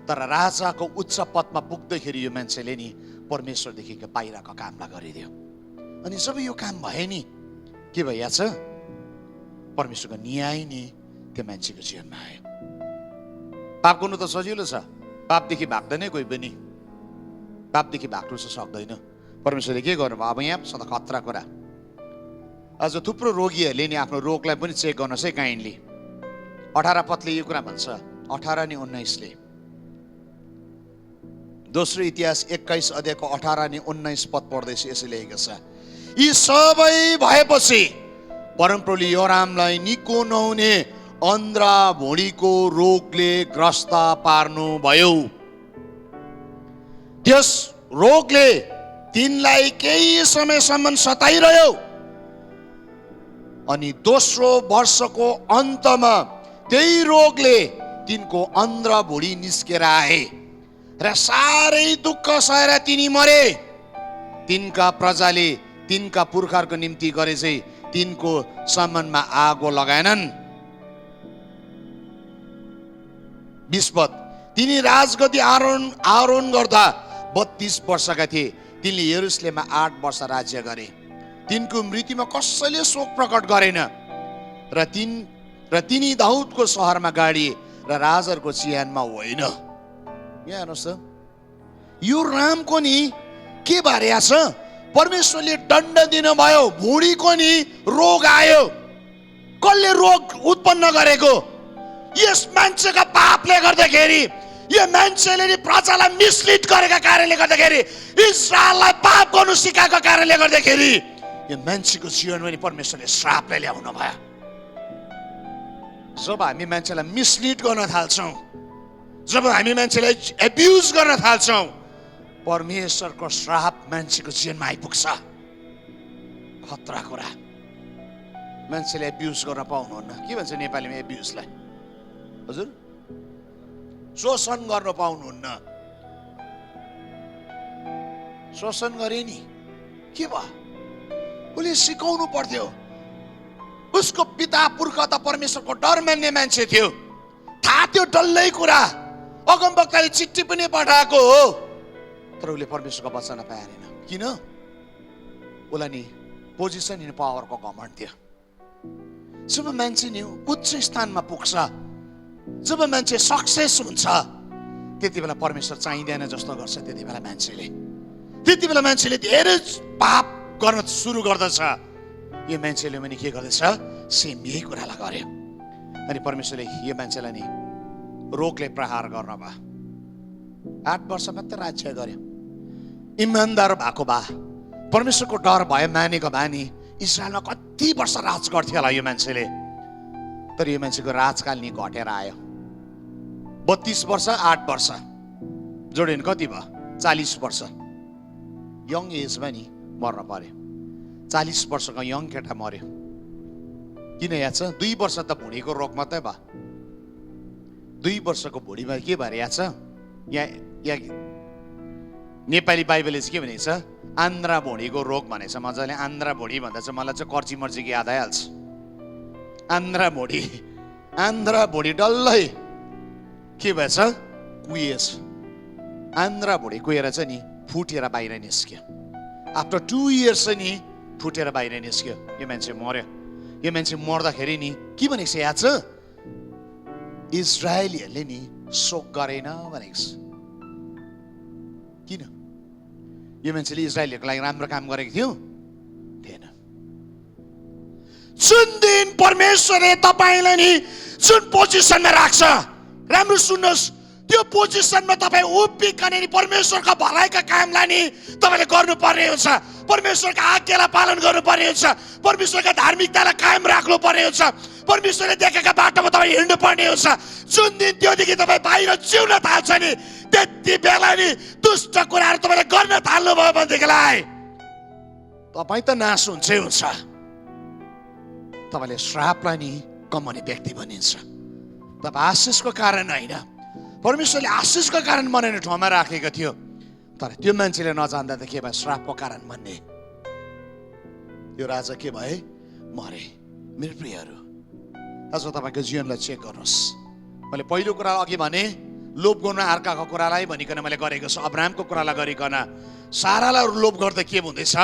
तर राजाको उच्च पदमा पुग्दाखेरि यो मान्छेले नि परमेश्वरदेखिको बाहिरको कामलाई गरिदियो। अनि जब यो काम भयो नि, के भइहाल्छ? परमेश्वरको न्याय नि त्यो मान्छेको जीवनमा आयो। पाप गर्नु त सजिलो छ, पापदेखि भाग्दैन कोही पनि, पापदेखि भाग्नु चाहिँ सक्दैन। परमेश्वरले के गर्नुभयो? अब यहाँ सदा खतरा कुरा। आज थुप्रो रोगीहरूले नि आफ्नो रोगलाई पनि चेक गर्नुहोस् है काइन्डली। 18 पदले यो कुरा भन्छ, 18 अनि 19ले। दोस्रो इतिहास 21 अध्यायको 18 अनि 19 पद पढ्दैछ, यसो लेखेको छ, यी सबै भएपछि परमप्रभुले योरामलाई निको नहुने अन्ध्रा भुँडीको रोगले ग्रस्त पार्नु भयो। त्यस रोगले तिनलाई केही समयसम्म सताइरह्यो अनि दोस्रो वर्षको अन्तमा त्यही रोगले तिनको अन्ध्रा भुँडी निस्केर आए र साह्रै दुःख सहेर तिनी मरे। तिनका प्रजाले तिनका पुर्खाहरूको निम्ति गरे चाहिँ तिनको सम्मानमा आगो लगाएनन्। 20 पद, तिनी राजगद्दी आरोहण गर्दा 32 वर्षका थिए। तिनले यरुशलेममा 8 वर्ष राज्य गरे। तिनको मृत्युमा कसैले शोक प्रकट गरेन र तिनी दाउदको सहरमा गाडिए र राजाहरूको चिहानमा होइन। यहाँ हेर्नुहोस् त, यो रामको नि के भएछ? परमेश्वरले दण्ड दिनुभयो, भुँडीको नि रोग आयो। कसले रोग उत्पन्न गरेको? यस मान्छेका पापले गर्दाखेरि, यो मान्छेले नि प्रजालाई मिसलिड गरेका कारणले गर्दाखेरि, इस्राएललाई पाप गर्नु सिकाएको कारणले गर्दाखेरि यो मान्छेको जीवनमा नि परमेश्वरले श्रापले ल्याउनु भयो। जब हामी मान्छेलाई मिसलिड गर्न थाल्छौँ, जब हामी मान्छेलाई एब्युज गर्न थाल्छौँ, परमेश्वरको श्राप मान्छेको जीवनमा आइपुग्छ। खतरा कुरा। मान्छेले एब्युज गर्न पाउनुहुन्न। के भन्छ नेपालीमा एब्युजलाई? हजुर, शोषण गर्न पाउनुहुन्न। शोषण गरे नि के भयो? उसले सिकाउनु पर्थ्यो। उसको पिता पुर्खा त परमेश्वरको डर मान्ने मान्छे थियो, थाहा थियो डल्लै कुरा। अगमवक्ताले चिठी पनि पठाएको हो, तर उसले परमेश्वरको वचन पाएन। किन? उसलाई नि पोजिसन इन पावरको घमण्ड थियो। जब मान्छे नि उच्च स्थानमा पुग्छ, जब मान्छे सक्सेस हुन्छ, त्यति बेला परमेश्वर चाहिँदैन जस्तो गर्छ। त्यति बेला मान्छेले धेरै पाप गर्न सुरु गर्दछ। यो मान्छेले पनि के गर्दैछ? सेम यही कुरालाई गर्यो। अनि परमेश्वरले यो मान्छेलाई नि रोगले प्रहार गर्न भयो। 8 वर्ष मात्र राज्य गर्यो। इमानदार भएको भए, परमेश्वरको डर भयो मानेको भए नि इस्राएलमा कति वर्ष राज गर्थ्यो होला यो मान्छेले। तर यो मान्छेको राजकाल नि घटेर आयो। 32 वर्ष 8 वर्ष जोडिन कति भयो? 40 वर्ष। यङ एजमा नि मर्न पर्यो। 40 वर्षको यङ केटा मर्यो। किन याद छ? 2 वर्ष त भुँडीको रोग मात्रै भयो। 2 वर्षको भुँडीमा के भएर याद छ? यहाँ नेपाली बाइबलले चाहिँ के भनेको छ? आन्द्रा भुँडीको रोग भनेको छ। मजाले आन्द्रा भुँडी भन्दा चाहिँ मलाई चाहिँ कर्ची मर्जीको याद आइहाल्छ। आन्द्रा भुँडी डल्लै के भएछ? कुहिएछ। आन्द्रा भुँडी कुहेर चाहिँ नि फुटेर बाहिर निस्क्यो। आफ्टर 2 इयर्स नि फुटेर बाहिर निस्क्यो। यो मान्छे मर्यो। यो मान्छे मर्दाखेरि नि के भनेको छ याद छ? इजरायलीहरूले नि शोक गरेन भनेको छ। किन? यो मान्छेले इजरायलीहरूको लागि राम्रो काम गरेको थियो? थिएन। जुन दिन परमेश्वरले तपाईलाई नि जुन पोजिसनमा राख्छ, राम्रो सुन्नुहोस्, त्यो पोजिसनमा तपाईँ उभिकन नि परमेश्वरका भलाइका कामलाई नि तपाईँले गर्नुपर्ने हुन्छ। परमेश्वरका आज्ञालाई पालन गर्नुपर्ने हुन्छ। परमेश्वरका धार्मिकतालाई कायम राख्नुपर्ने हुन्छ। परमेश्वरले देखेका बाटोमा तपाईँ हिँड्नु पर्ने हुन्छ। जुन दिन त्योदेखि तपाईँ बाहिर जिउन थाल्छ नि, त्यति बेला नि दुष्ट कुराहरू तपाईँले गर्न थाल्नुभयो भनेदेखिलाई तपाईँ त नाश हुन्छै हुन्छ। तपाईँले श्रापलाई नि कमाउने व्यक्ति बनिन्छ। तपाईँ आशिषको कारण होइन, परमेश्वरले आशिषको कारण बनाउने ठाउँमा राखेको थियो। तर त्यो मान्छेले नजान्दा त के भयो? श्रापको कारण बन्ने। यो राजा के भए? मरे। मेरो प्रियहरू, आज तपाईँको जीवनलाई चेक गर्नुहोस्। मैले पहिलो कुरा अघि भने लोभ गर्न अर्काको कुरालाई भनिकन मैले गरेको छु। अब्राहमको कुरालाई गरिकन सारालाई लोभ गर्दा के हुँदैछ?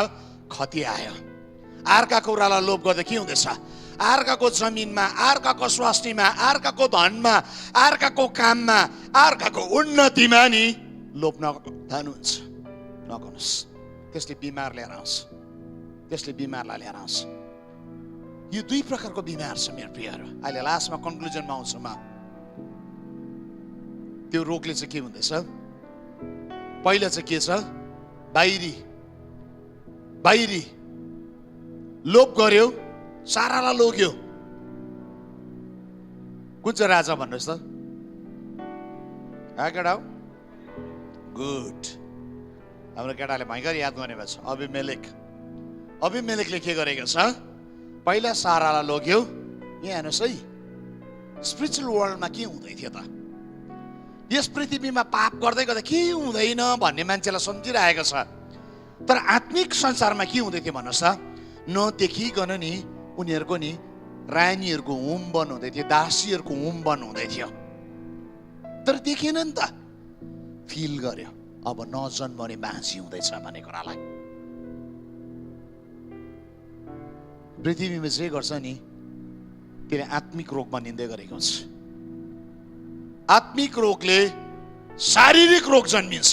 खती आयो। अर्काको कुरालाई लोभ गर्दा के हुँदैछ? अर्काको जमिनमा, अर्काको स्वास्नीमा, अर्काको धनमा, अर्काको काममा, अर्काको उन्नतिमा नि लोभ नगर्नुहुन्छ। नगर्नुहोस्। त्यसले बिमार लिएर आउँछ। त्यसले बिमारलाई लिएर आउँछ। यो दुई प्रकारको बिमार छ मेरो प्रियहरू। अहिले लास्टमा कन्क्लुजनमा आउँछु म। त्यो रोगले चाहिँ के हुँदैछ? पहिला चाहिँ के छ? बाहिरी लोभ गर्यो, सारालाई लोग्यो। कुन चाहिँ राजा भन्नुहोस् त? केटा हो? गुड। हाम्रो केटाले भयङ्कर याद गर्ने भएको छ। अभिमेलेकले के गरेको छ? पहिला सारालाई लोग्यो। यहाँ हेर्नुहोस् है, स्पिरिचुअल वर्ल्डमा के हुँदै थियो त? यस पृथ्वीमा पाप गर्दै गर्दा के हुँदैन भन्ने मान्छेलाई सम्झिरहेको छ। तर आत्मिक संसारमा के हुँदै थियो भन्नुहोस् त? नदेखिकन नि उनीहरूको नि रानीहरूको हुम्बन हुँदै थियो, दासीहरूको हुम्बन हुँदै थियो। तर देखेन नि त, फिल गर्यो अब नजन्मने बाँझी हुँदैछ भन्ने कुरालाई। पृथ्वीमा जे गर्छ नि त्यसले आत्मिक रोगमा निन्दै गरेको हुन्छ। आत्मिक रोगले शारीरिक रोग जन्मिन्छ।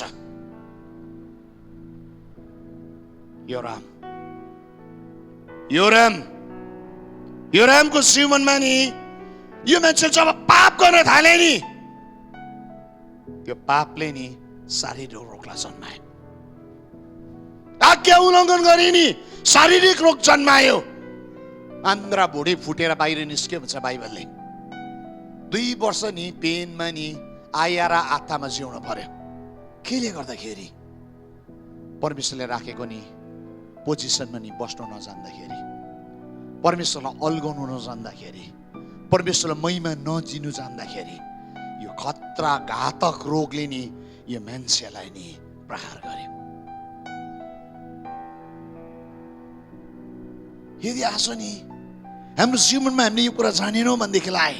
योरामको जीवनमा नि यो मान्छे जब पाप गर्न थाले नि, त्यो पापले नि शारीरिक रोगलाई जन्मायो। आज्ञा उल्लङ्घन गरे नि शारीरिक रोग जन्मायो। आन्द्रा भुँडी फुटेर बाहिर निस्क्यो भन्छ बाइबलले। 2 वर्ष नि पेनमा नि आया र आत्तामा जिउनु पर्यो। केले गर्दाखेरि? परमेश्वरले राखेको नि पोजिसनमा नि बस्नु नजान्दाखेरि, परमेश्वरलाई अल्गाउनु नजान्दाखेरि, परमेश्वरलाई महिमा नजिनु जान्दाखेरि यो खतरा घातक रोगले नि यो मान्छेलाई नि प्रहार गर्यो। यदि आशो नि हाम्रो जीवनमा हामीले यो कुरा जानेनौँ भनेदेखिलाई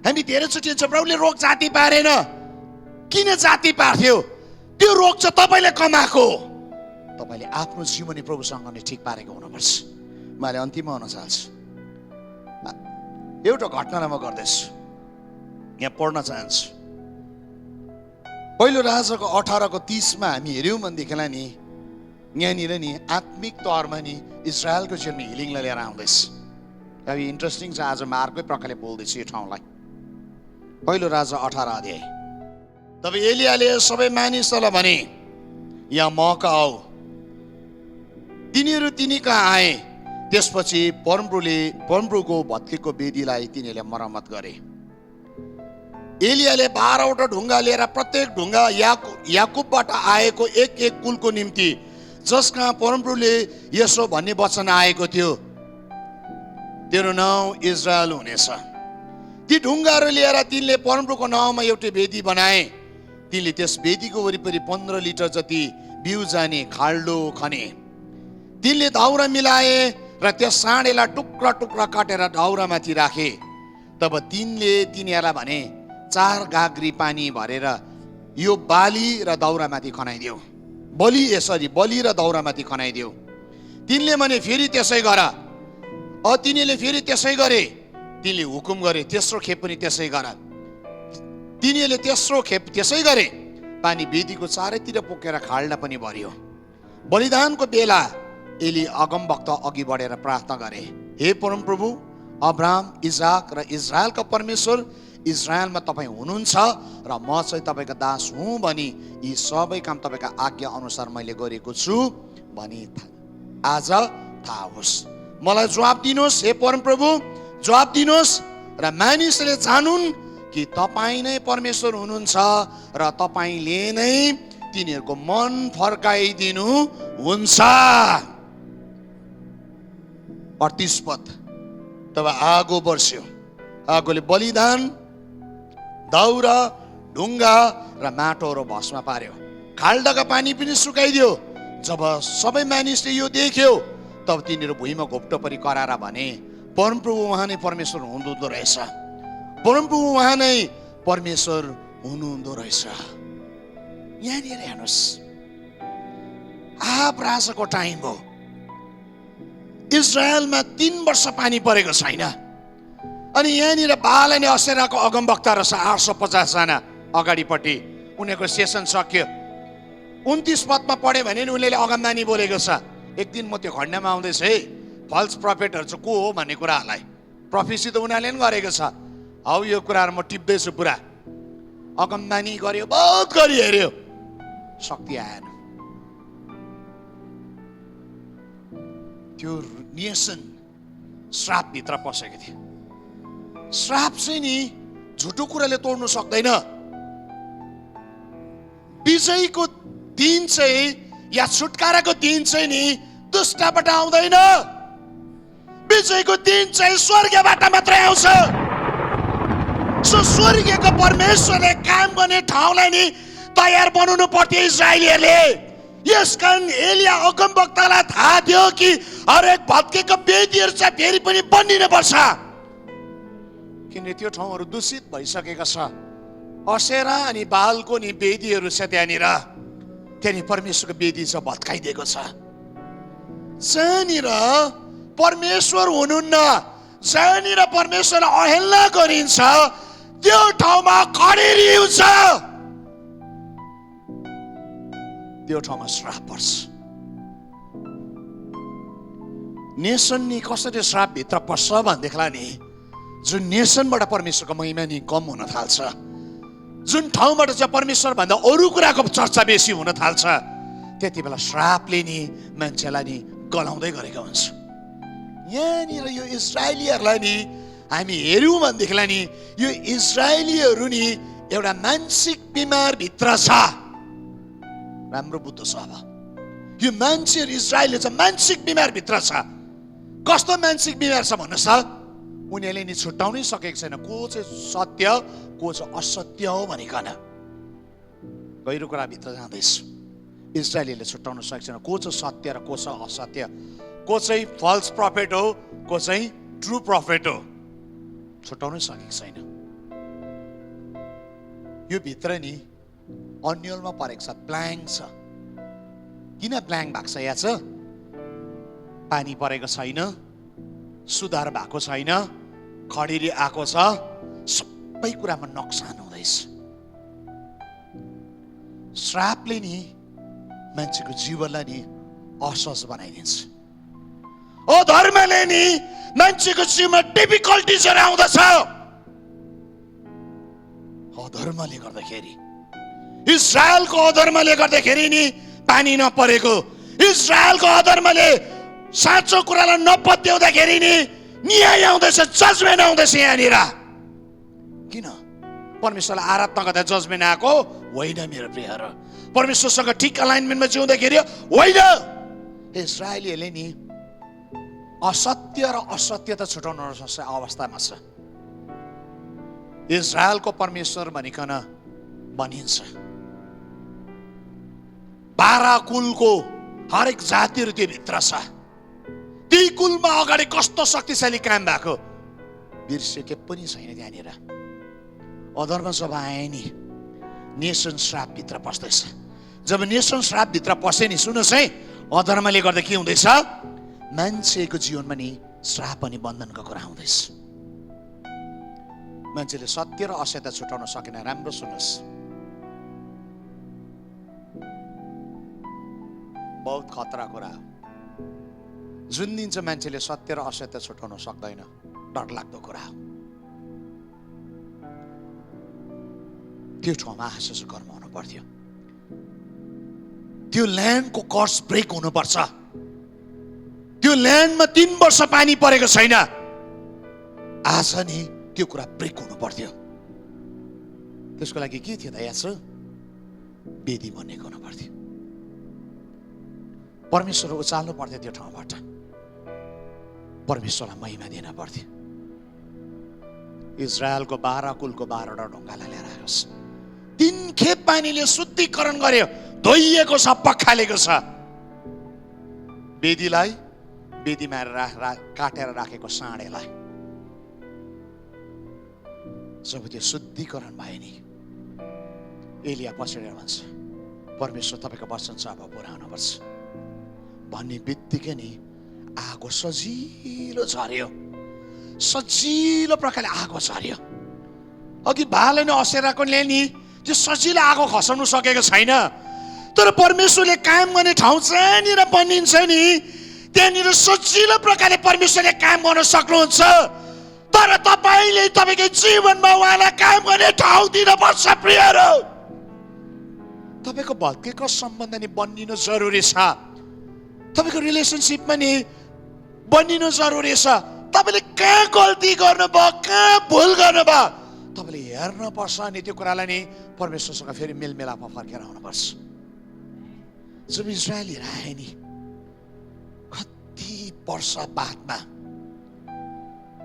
हामी धेरैचोटि प्रभुले रोग जाति पारेन। किन जाति पार्थ्यो? त्यो रोग चाहिँ तपाईँले कमाएको। तपाईँले आफ्नो जीवनी प्रभुसँग नै ठिक पारेको हुनुपर्छ। मैले अन्तिममा हुन चाहन्छु। एउटा घटनालाई म गर्दैछु, यहाँ पढ्न चाहन्छु। पहिलो राजाको 18:30 हामी हेऱ्यौँ भनेदेखिलाई नि यहाँनिर नि आत्मिक तौरमा नि इजरायलको जीवनमा हिलिङलाई लिएर आउँदैछ। अब इन्ट्रेस्टिङ छ। आज म अर्कै प्रकारले बोल्दैछु यो ठाउँलाई। पहिलो राजा 18 अध्याय। तब एलियाले सबै मानिसहरूलाई भने, यहाँ मौका आऊ। तिनीहरू तिनी कहाँ आए। त्यसपछि परमप्रभुको भत्केको वेदीलाई तिनीहरूले मर्मत गरे। एलियाले 12वटा ढुङ्गा लिएर प्रत्येक ढुङ्गा याकुबबाट आएको एक कुलको निम्ति, जसका परमप्रभुले यसो भन्ने वचन आएको थियो, तेरो नाउँ इजरायल हुनेछ। ती ढुङ्गाहरू लिएर तिनले परमप्रभुको नाउँमा एउटै वेदी बनाए। तिनले त्यस वेदीको वरिपरि 15 लिटर जति बिउ जाने खाल्डो खने। तिनले दाउरा मिलाए र त्यस साँडेलाई टुक्रा टुक्रा काटेर दाउरामाथि राखे। तब तिनीहरूलाई भने, 4 गाग्री पानी भरेर यो बलि र दाउरामाथि खनाइदेऊ। बलि र दाउरामाथि खनाइदेऊ। तिनले भने फेरि त्यसै गर। तिनीले फेरि त्यसै गरे। तिनले हुकुम गरे, तेस्रो खेप पनि त्यसै गर। तिनीहरूले तेस्रो खेप त्यसै गरे। पानी वेदीको चारैतिर पुगेर खाल्डा पनि भरियो। बलिदानको बेला एली अगमवक्ता अघि बढेर प्रार्थना गरे, हे परमप्रभु, अब्राहम, इजाक र इजरायलका परमेश्वर, इजरायलमा तपाईँ हुनुहुन्छ र म चाहिँ तपाईँको दास हुँ भनी यी सबै काम तपाईँका आज्ञा अनुसार मैले गरेको छु भनी आज थाहा होस्। मलाई जवाब दिनुहोस् हे परमप्रभु, जवाब दिनुहोस् र मानिसले जानुन् कि तपाईँ नै परमेश्वर हुनुहुन्छ र तपाईँले नै तिनीहरूको मन फर्काइदिनु हुन्छ। 38 पद। तब आगो बर्स्यो। आगोले बलिदान, दाउरा, ढुङ्गा र माटोहरू भस्म पार्यो। खाल्डाका पानी पनि सुकाइदियो। जब सबै मानिसले यो देख्यो तब तिनीहरू भुइँमा घोप्टो परि कराएर भने, परमप्रभु उहाँ नै परमेश्वर हुनुहुँदो रहेछ। परमप्रभु उहाँ नै परमेश्वर हुनुहुँदो रहेछ। यहाँनिर हेर्नुहोस्, आहाब राजाको टाइम हो। इजरायलमा 3 वर्ष पानी परेको छैन। अनि यहाँनिर बाल अनि असेराको अगमवक्ता रहेछ 850 जना अगाडिपट्टि। उनीहरूको सेसन सक्यो। 29 पदमा पढ्यो भने नि उनीहरूले अगमबानी बोलेको छ। एक दिन म त्यो खण्डमा आउँदैछ है, फल्स प्रफेटहरू चाहिँ को हो भन्ने कुराहरूलाई प्रोफेसी त उनीहरूले पनि गरेको छ। हौ यो कुराहरू म टिप्दैछु पुरा। अगमबानी गर्यो, बहुत गरी हेऱ्यो, शक्ति आएन। त्यो नेसन श्रापभित्र पसेको थियो। श्राप चाहिँ नि झुटो कुराले तोड्नु सक्दैन। विजयको दिन चाहिँ या छुटकाराको दिन चाहिँ नि दुष्टबाट आउँदैन। विजयको दिन चाहिँ स्वर्गबाट मात्रै आउँछ। सो स्वर्गको परमेश्वरले काम गर्ने ठाउँलाई नि तयार बनाउनु पर्थ्यो इजरायलीहरूले। यसकारण एलिया अगमवक्तालाई थाहा थियो कि हरेक भत्केको वेदीहरू चाहिँ फेरि पनि बनिनु पर्छ, किनभने त्यो ठाउँहरू दूषित भइसकेको छ। असेरा अनि बालको नि वेदीहरू छ त्यहाँनिर। त्यहाँनिर परमेश्वरको वेदी चाहिँ भत्काइदिएको छ। जहाँनिर परमेश्वर हुनुहुन्न, जहाँनिर परमेश्वरलाई अवहेलना गरिन्छ, त्यो ठाउँमा खडेरी हुन्छ, त्यो ठाउँमा श्राप पर्छ। नेसन नि कसरी श्राप भित्र पर्छ भनेदेखिलाई नि जुन नेसनबाट परमेश्वरको महिमा नि कम हुन थाल्छ, जुन ठाउँबाट चाहिँ परमेश्वर भन्दा अरू कुराको चर्चा बेसी हुन थाल्छ, त्यति बेला श्रापले नि मान्छेलाई नि गलाउँदै गरेको हुन्छ। यहाँनिर यो इजरायलीहरूलाई नि हामी हेऱ्यौँ भनेदेखिलाई नि यो इजरायलीहरू नि एउटा मानसिक बिमार भित्र छ। राम्रो बुझ्दो छ। अब यो मान्छेहरू इजरायलले चाहिँ मानसिक बिमार भित्र छ। कस्तो मानसिक बिमार छ भन्नुहोस् त? उनीहरूले नि छुट्याउनै सकेको छैन को चाहिँ सत्य को चाहिँ असत्य हो भनिकन। गहिरो कुरा भित्र जाँदैछ। इजरायलीले छुट्याउन सकेको छैन को चाहिँ सत्य र को चाहिँ असत्य, को चाहिँ फल्स प्रफेट हो को चाहिँ ट्रु प्रफेट हो, छुट्याउनै सकेको छैन। यो भित्र नि अन्यलमा परेको छ, ब्ल्याङ्क छ। किन ब्ल्याङ्क भएको छ? यहाँ छ पानी परेको छैन, सुधार भएको छैन, खडेरी आएको छ, सबै कुरामा नोक्सान हुँदैछ। श्रापले नि मान्छेको जीवनलाई नि असहज बनाइदिन्छ। अधर्मले नि मान्छेको जीवनमा डिफिकल्टिजहरू आउँदछ। अधर्मले गर्दाखेरि, इजरायलको अधर्मले गर्दाखेरि नि पानी नपरेको, इजरायलको अधर्मले साँचो कुरालाई नपत्याउँदाखेरि नि न्याय आउँदैछ, जजमेन्ट आउँदैछ यहाँनिर। किन? परमेश्वरलाई आराधना गर्दा जजमेन्ट आएको होइन मेरो प्रियहरू। परमेश्वरसँग ठिक अलाइनमेन्टमा जिउँदाखेरि होइन। इजरायलीहरूले नि असत्य र असत्यता छुटाउन सक्ने अवस्थामा छ। इजरायलको परमेश्वर भनिकन भनिन्छ। 12 कुलको हरेक जातिहरू त्यो भित्र छ। ती कुलमा अगाडि कस्तो शक्तिशाली काम भएको बिर्सेके पनि छैन। त्यहाँनिर अधर्म जब आए नि नेसन श्राप भित्र पस्दैछ। जब नेसन श्राप भित्र पसे नि सुन्नुहोस् है, अधर्मले गर्दा के हुँदैछ? मान्छेको जीवनमा नि श्राप अनि बन्धनको कुरा आउँदैछ। मान्छेले सत्य र असत्य छुटाउन सकेन। राम्रो सुन्नुहोस्, बहुत खतरा कुरा हो। जुन दिन चाहिँ मान्छेले सत्य र असत्य छुटाउन सक्दैन, डरलाग्दो कुरा हो। त्यो ठाउँमा आशिष कर्म हुनु पर्थ्यो। त्यो ल्यान्डको कर्स ब्रेक हुनुपर्छ। त्यो ल्यान्डमा 3 वर्ष पानी परेको छैन। आज नि त्यो कुरा ब्रेक हुनु पर्थ्यो। त्यसको लागि के थियो त? यहाँ वेदी बनेको हुनु पर्थ्यो। परमेश्वर उचाल्नु पर्थ्यो त्यो ठाउँबाट। परमेश्वरलाई महिमा दिन पर्थ्यो। इजरायलको 12 कुलको 12वटा ढुङ्गालाई ल्याएर आयोस्। 3 खेप पानीले शुद्धिकरण गर्यो, धोइएको छ, पखालेको छ। वेदीलाई, वेदीमा काटेर राखेको साँडेलाई जब त्यो शुद्धिकरण भयो नि, एलिया पछाडि भन्छ परमेश्वर तपाईँको वचन छ अब पुरा हुनुपर्छ भन्ने बित्तिकै नि आगो सजिलो झर्यो, सजिलो प्रकारले आगो झर्यो। अघि भाले नै असेराको नि त्यो सजिलो आगो खसाउन सकेको छैन, तर परमेश्वरले काम गर्ने ठाउँ जहाँनिर बनिन्छ नि त्यहाँनिर सजिलो प्रकारले परमेश्वरले काम गर्न सक्नुहुन्छ। तर तपाईले तपाईको जीवनमा उहाँलाई काम गर्ने ठाउँ दिनुपर्छ। प्रियहरू, तपाईको भक्तिको सम्बन्ध नि बनिनु जरुरी छ, तपाईको रिलेसनसिपमा नि बनिनु जरुरी छ। तपाईले कहाँ गल्ती गर्नुभयो, कहाँ भुल गर्नुभयो, तपाईले हेर्न पर्छ नि त्यो कुरालाई नि परमेश्वरसँग फेरि मेलमिलापमा फर्केर आउनुपर्छ। जब इजरायली आए नि कति वर्ष बादमा,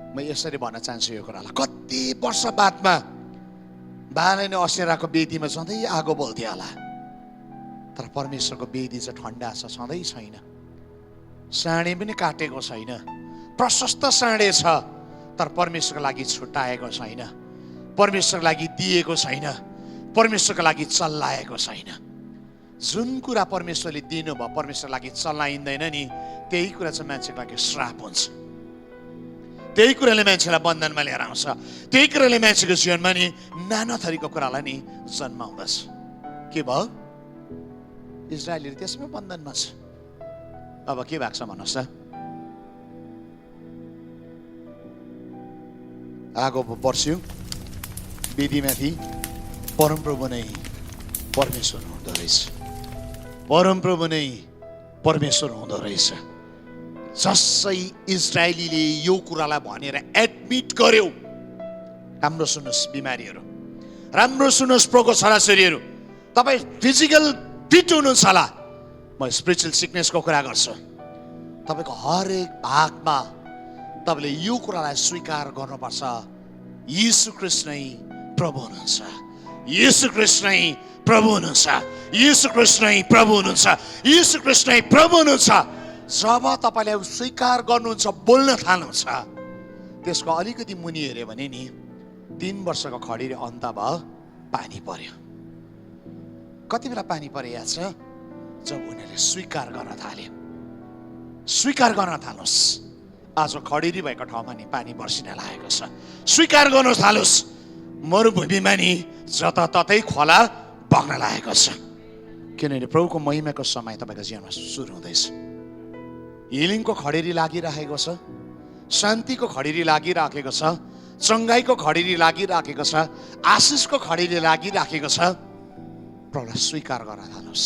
म यसरी भन्न चाहन्छु यो कुरालाई, कति वर्ष बादमा बाले नै असेराको वेदीमा सधैँ आगो बोल्थ्यो होला, तर परमेश्वरको वेदी चाहिँ ठन्डा छ, सधैँ छैन। साँडे पनि काटेको छैन, प्रशस्त साँडे छ, तर परमेश्वरको लागि छुट्याएको छैन, परमेश्वरको लागि दिएको छैन, परमेश्वरको लागि चल्लाएको छैन। जुन कुरा परमेश्वरले दिनुभयो परमेश्वरको लागि चलाइँदैन नि त्यही कुरा चाहिँ मान्छेको लागि श्राप हुन्छ। त्यही कुराले मान्छेलाई बन्धनमा लिएर आउँछ, त्यही कुराले मान्छेको जीवनमा नि नाना थरीको कुरालाई नि जन्माउँदछ। के भयो? इजरायलीहरू त्यसमै बन्धनमा छ। अब के भएको छ भन्नुहोस् त? आगो बर्स्यो वेदीमाथि, परमप्रभु नै परमेश्वर हुँदो रहेछ, परमप्रभु नै परमेश्वर हुँदो रहेछ। जसै इजरायलीले यो कुरालाई भनेर एडमिट गर्यो, राम्रो सुन्नुहोस् बिमारीहरू, राम्रो सुन्नुहोस् प्रोको छोराछोरीहरू, तपाईँ फिजिकल फिट हुनुहुन्छ होला, म स्पिरिचुअल सिकनेसको कुरा गर्छु। तपाईँको हरेक भागमा तपाईँले यो कुरालाई स्वीकार गर्नुपर्छ, यीशु ख्रीष्ट नै प्रभु हुनुहुन्छ, यीशु ख्रीष्ट नै प्रभु हुनुहुन्छ, यीशु ख्रीष्ट नै प्रभु हुनुहुन्छ, यीशु ख्रीष्ट नै प्रभु हुनुहुन्छ। जब तपाईँले स्वीकार गर्नुहुन्छ, बोल्न थाल्नुहुन्छ, त्यसको अलिकति मुनि हेऱ्यो भने नि 3 वर्षको खडेरी अन्त भयो, पानी पर्यो। कति बेला पानी पर्यो याद छ? जब उनीहरूले स्वीकार गर्न थाल्यो। स्वीकार गर्न थाल्नुहोस्, आज खडेरी भएको ठाउँमा नि पानी बर्सिन लागेको छ। स्वीकार गर्नु थाल्नुहोस्, मरुभूमिमा नि जताततै खोला बग्न लागेको छ, किनभने प्रभुको महिमाको समय तपाईँको जीवनमा सुरु हुँदैछ। हिलिङको खडेरी लागिराखेको छ, शान्तिको खडेरी लागिराखेको छ, चङ्गाईको खडेरी लागिराखेको छ, आशिषको खडेरी लागिराखेको छ। प्रभुलाई स्वीकार गर्न थाल्नुहोस्,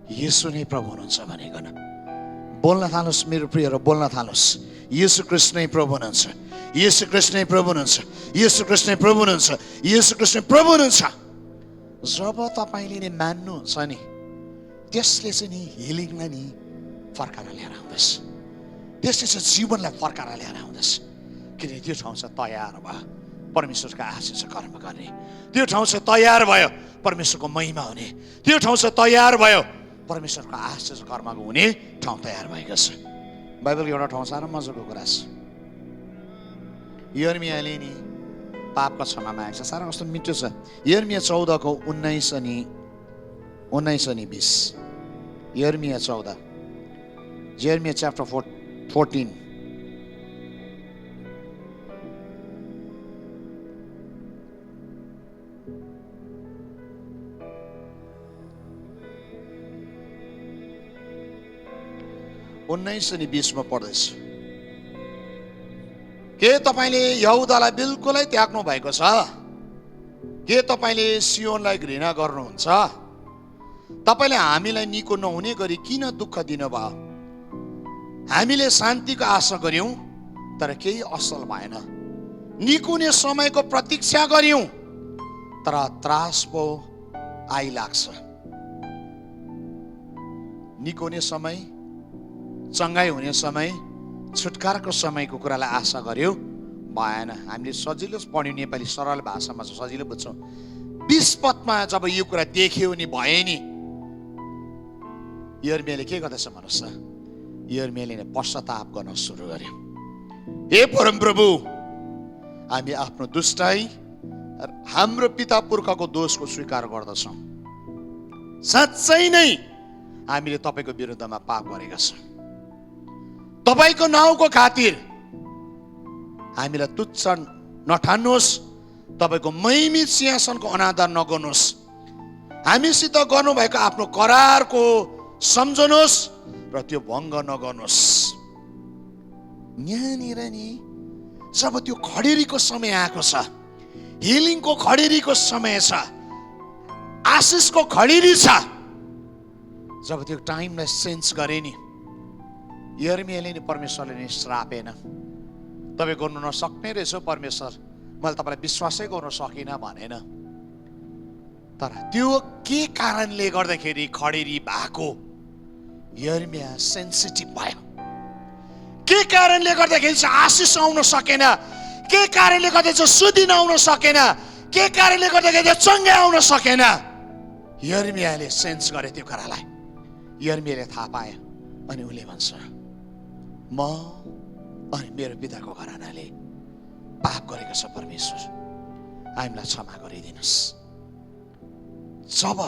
येशू नै प्रभु हुनुहुन्छ भनिकन बोल्न थाल्नुहोस्। मेरो प्रियहरू, बोल्न थाल्नुहोस्, येशू ख्रीष्ट नै प्रभु हुनुहुन्छ, येशू ख्रीष्ट नै प्रभु हुनुहुन्छ, येशू ख्रीष्ट नै प्रभु हुनुहुन्छ, येशू ख्रीष्ट नै प्रभु हुनुहुन्छ। जब तपाईँले नि मान्नुहुन्छ नि, त्यसले चाहिँ नि हिलिङलाई नि फर्काएर ल्याएर आउँदछ, त्यसले चाहिँ जीवनलाई फर्काएर ल्याएर आउँदछ। किनभने त्यो ठाउँ चाहिँ तयार भयो परमेश्वरको आशिष कर्म गर्ने, त्यो ठाउँ चाहिँ तयार भयो परमेश्वरको महिमा हुने, त्यो ठाउँ चाहिँ तयार भयो परमेश्वरको आशिष कर्मको हुने ठाउँ तयार भएको छ। बाइबलको एउटा ठाउँ साह्रो मजाको कुरा छ, यिर्मियाले नि पापको क्षमा मागेको छ, साह्रो कस्तो मिठो छ। यिर्मिया 14 को 19 अनि 20, यिर्मिया 14, यिर्मिया च्याप्टर 14। उन्नाइस अनि 20 में पढ्दैछु। के तपाईले यहुदालाई बिल्कुलै त्याग्नु भएको छ? के तपाईले सियोनलाई घृणा गर्नुहुन्छ? तपाईले हामीलाई निको नहुने गरी किन दुःख दिनुभयो? हामीले शान्तिको आशा गर्यौं तर केही असल भएन, निकुने समयको प्रतीक्षा गर्यौं तर त्रास पो आइलाग्छ। निकोने समय, चङ्गाई हुने समय, छुटकाराको समयको कुरालाई आशा गर्यो, भएन। हामीले सजिलो पढ्यौं, नेपाली सरल भाषामा सजिलो बुझ्छौँ। 20 पदमा जब यो कुरा देख्यो नि भए नि, यिर्मियाले के गर्दछ भन्नुहोस् त? यिर्मियाले पश्चाताप गर्न सुरु गर्यो। हे परमप्रभु, हामी आफ्नो दुष्टाइ र हाम्रो पिता पुर्खाको दोषको स्वीकार गर्दछौँ। साँच्चै नै हामीले तपाईको विरुद्धमा पाप गरेका छौँ। तपाईको नाउँको खातिर हामीलाई तुच्छ नठान्नुहोस्, तपाईको महिमित सिंहासनको अनादर नगर्नुहोस्। हामीसित गर्नुभएको आफ्नो करारको सम्झनुहोस् र त्यो भङ्ग नगर्नुहोस्। यहाँनिर नि जब त्यो खडेरीको समय आएको छ, हिलिङको खडेरीको समय छ, आशिषको खडेरी छ, जब त्यो टाइमलाई सेन्स गरे नि, यर्मियाले नि परमेश्वरले नि श्रापेन। तपाईँ गर्नु नसक्ने रहेछ परमेश्वर, मैले तपाईँलाई विश्वासै गर्न सकिनँ भनेन। तर त्यो के कारणले गर्दाखेरि खडेरी भएको, यर्मिया सेन्सिटिभ भयो। के कारणले गर्दाखेरि चाहिँ आशिष आउन सकेन, के कारणले गर्दा चाहिँ सुदिन आउन सकेन, के कारणले गर्दाखेरि चाहिँ चङ्गे आउन सकेन, यर्मियाले सेन्स गरे त्यो कुरालाई। यर्मियाले थाहा पायो अनि उसले भन्छ, म अनि मेरो पिताको घरानाले पाप गरेको छ, परमेश्वर हामीलाई क्षमा गरिदिनुहोस्। जब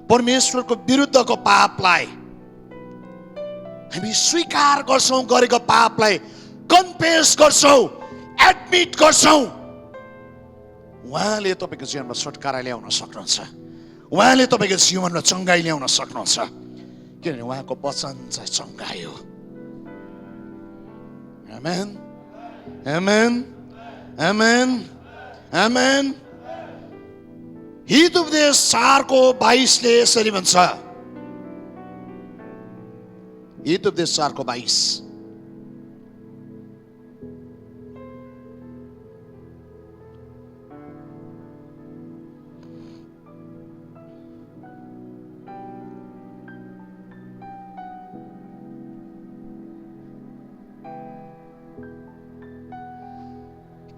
परमेश्वरको विरुद्धको पापलाई हामी स्वीकार गर्छौं, गरेको पापलाई कन्फेस गर्छौं, एडमिट गर्छौं, उहाँले तपाईको जीवनमा छुटकारा ल्याउन सक्नुहुन्छ। उहाँले तपाईको जीवनमा चङ्गाई ल्याउन सक्नुहुन्छ, किनभने उहाँको वचन चाहिँ चङ्गाई हो। आमेन, आमेन, आमेन, आमेन। हित उपदेश 4:22 यसरी भन्छ, हित उपदेश 4:22,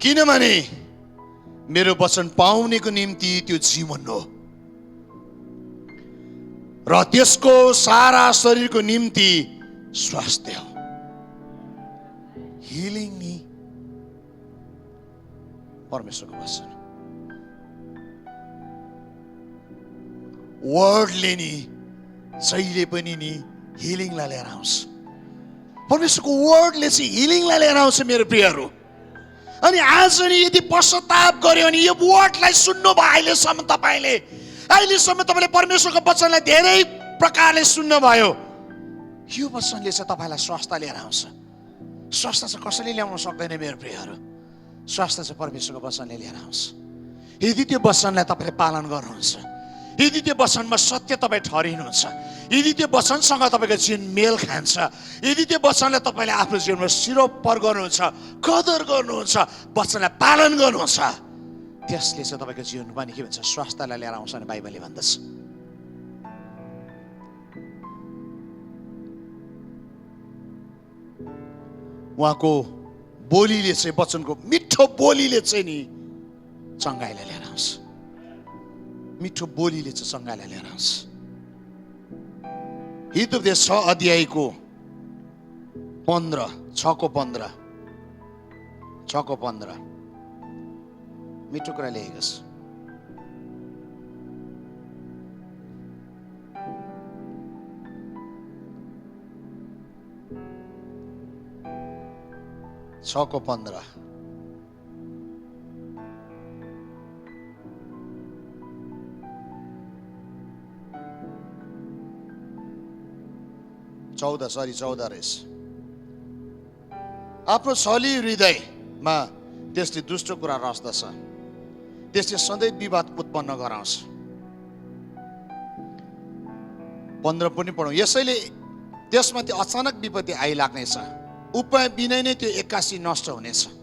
किनभने मेरो वचन पाउनेको निम्ति त्यो जीवन हो र त्यसको सारा शरीरको निम्ति स्वास्थ्य हो। हिलिङ नि परमेश्वरको वचन, वर्डले नि जहिले पनि नि हिलिङलाई लिएर आउँछ। परमेश्वरको वर्डले चाहिँ हिलिङलाई लिएर आउँछ मेरो प्रियहरू। अनि आज नि यदि पश्चाताप गर्यो भने यो वर्डलाई सुन्नुभयो, अहिलेसम्म तपाईँले परमेश्वरको वचनलाई धेरै प्रकारले सुन्नुभयो, यो वचनले चाहिँ तपाईँलाई स्वास्थ्य लिएर आउँछ। स्वास्थ्य चाहिँ कसैले ल्याउन सक्दैन मेरो प्रियहरू, स्वास्थ्य चाहिँ परमेश्वरको वचनले लिएर आउँछ। यदि त्यो वचनलाई तपाईँले पालन गर्नुहुन्छ, यदि त्यो वचनमा सत्य तपाईँ ठहरिनुहुन्छ, यदि त्यो वचनसँग तपाईँको जीवन मेल खान्छ, यदि त्यो वचनलाई तपाईँले आफ्नो जीवनमा सिरोपर गर्नुहुन्छ, कदर गर्नुहुन्छ, वचनलाई पालन गर्नुहुन्छ, त्यसले चाहिँ तपाईँको जीवन पनि के भन्छ, स्वास्थ्यलाई लिएर आउँछ भने बाइबलले भन्दछ। उहाँको बोलीले चाहिँ, वचनको मिठो बोलीले चाहिँ नि चङ्गाइलाई लिएर आउँछ। मिठो बोलीले चाहिँ चङ्गाइलाई लिएर आउँछ। हित उपदेश 6:15 मिठो कुरा लेखेको छ। छको 15 14 रहेछ। आफ्नो छली हृदयमा त्यसले दुष्ट कुरा रच्दछ, त्यसले सधैँ विवाद उत्पन्न गराउँछ। 15 पनि पढौँ। यसैले त्यसमाथि अचानक विपत्ति आइलाग्नेछ, उपाय बिना नै त्यो 81 नष्ट हुनेछ।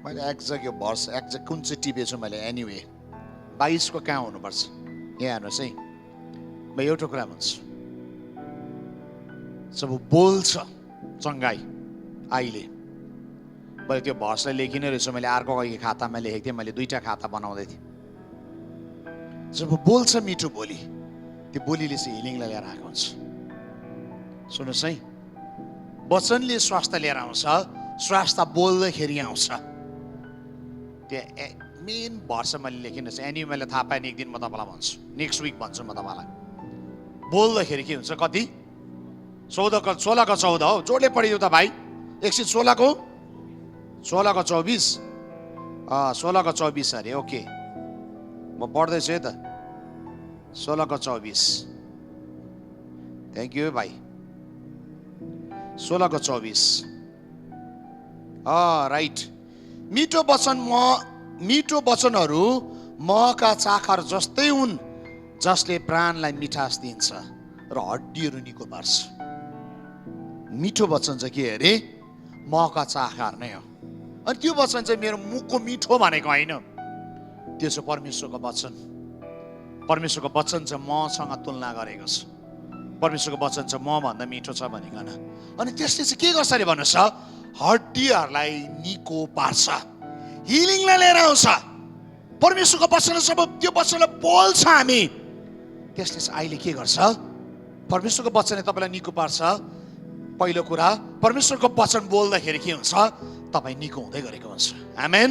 मैले एक्ज्याक्ट यो भर्स एक्ज्याक्ट कुन चाहिँ टिपेछु मैले, एनिवे 22 को कहाँ हुनुपर्छ यहाँ हेर्नुहोस् है। म एउटा कुरा भन्छु, जब बोल्छ चङ्गाई अहिले, मैले त्यो भर्सलाई लेखिनै रहेछु, मैले अर्को खातामा लेखेको थिएँ, मैले 2टा खाता बनाउँदै थिएँ। जब बोल्छ मिठो बोली, त्यो बोलीले चाहिँ हिलिङलाई लिएर आएको हुन्छ। सुन्नुहोस् है, वचनले स्वास्थ्य लिएर आउँछ, स्वास्थ्य बोल्दाखेरि आउँछ। त्यो मेन भर्स मैले लेखिनु छ। एनी मैले थाहा पाएँ एक दिन म तपाईँलाई भन्छु, नेक्स्ट विक भन्छु म तपाईँलाई। बोल्दाखेरि के हुन्छ, कति 16 हो, जोडले पढिदियो त भाइ एकछिन। 16 को 24 16 को 24 अरे, ओके म पढ्दैछु है त। 16 को 24, थ्याङ्क यू भाइ। 16 को 24 राइट। मिठो वचनहरू महका चाखर जस्तै हुन्, जसले प्राणलाई मिठास दिन्छ र हड्डीहरू निको पार्छ। मिठो वचन चाहिँ के अरे, महका चाखर नै हो। अनि त्यो वचन चाहिँ मेरो मुखको मिठो भनेको होइन, त्यो चाहिँ परमेश्वरको वचन। परमेश्वरको वचन चाहिँ मसँग तुलना गरेको छ। परमेश्वरको वचन चाहिँ म भन्दा मिठो छ भनिकन। अनि त्यसले चाहिँ के गर्छ अरे भन्नुहोस् त, हड्डीहरूलाई निको पार्छ, हिलिङलाई लिएर आउँछ। परमेश्वरको वचन जब त्यो वचनलाई बोल्छ हामी, त्यसले चाहिँ अहिले के गर्छ, परमेश्वरको वचनले तपाईँलाई निको पार्छ। पहिलो कुरा, परमेश्वरको वचन बोल्दाखेरि के हुन्छ, तपाईँ निको हुँदै गरेको हुन्छ। आमेन।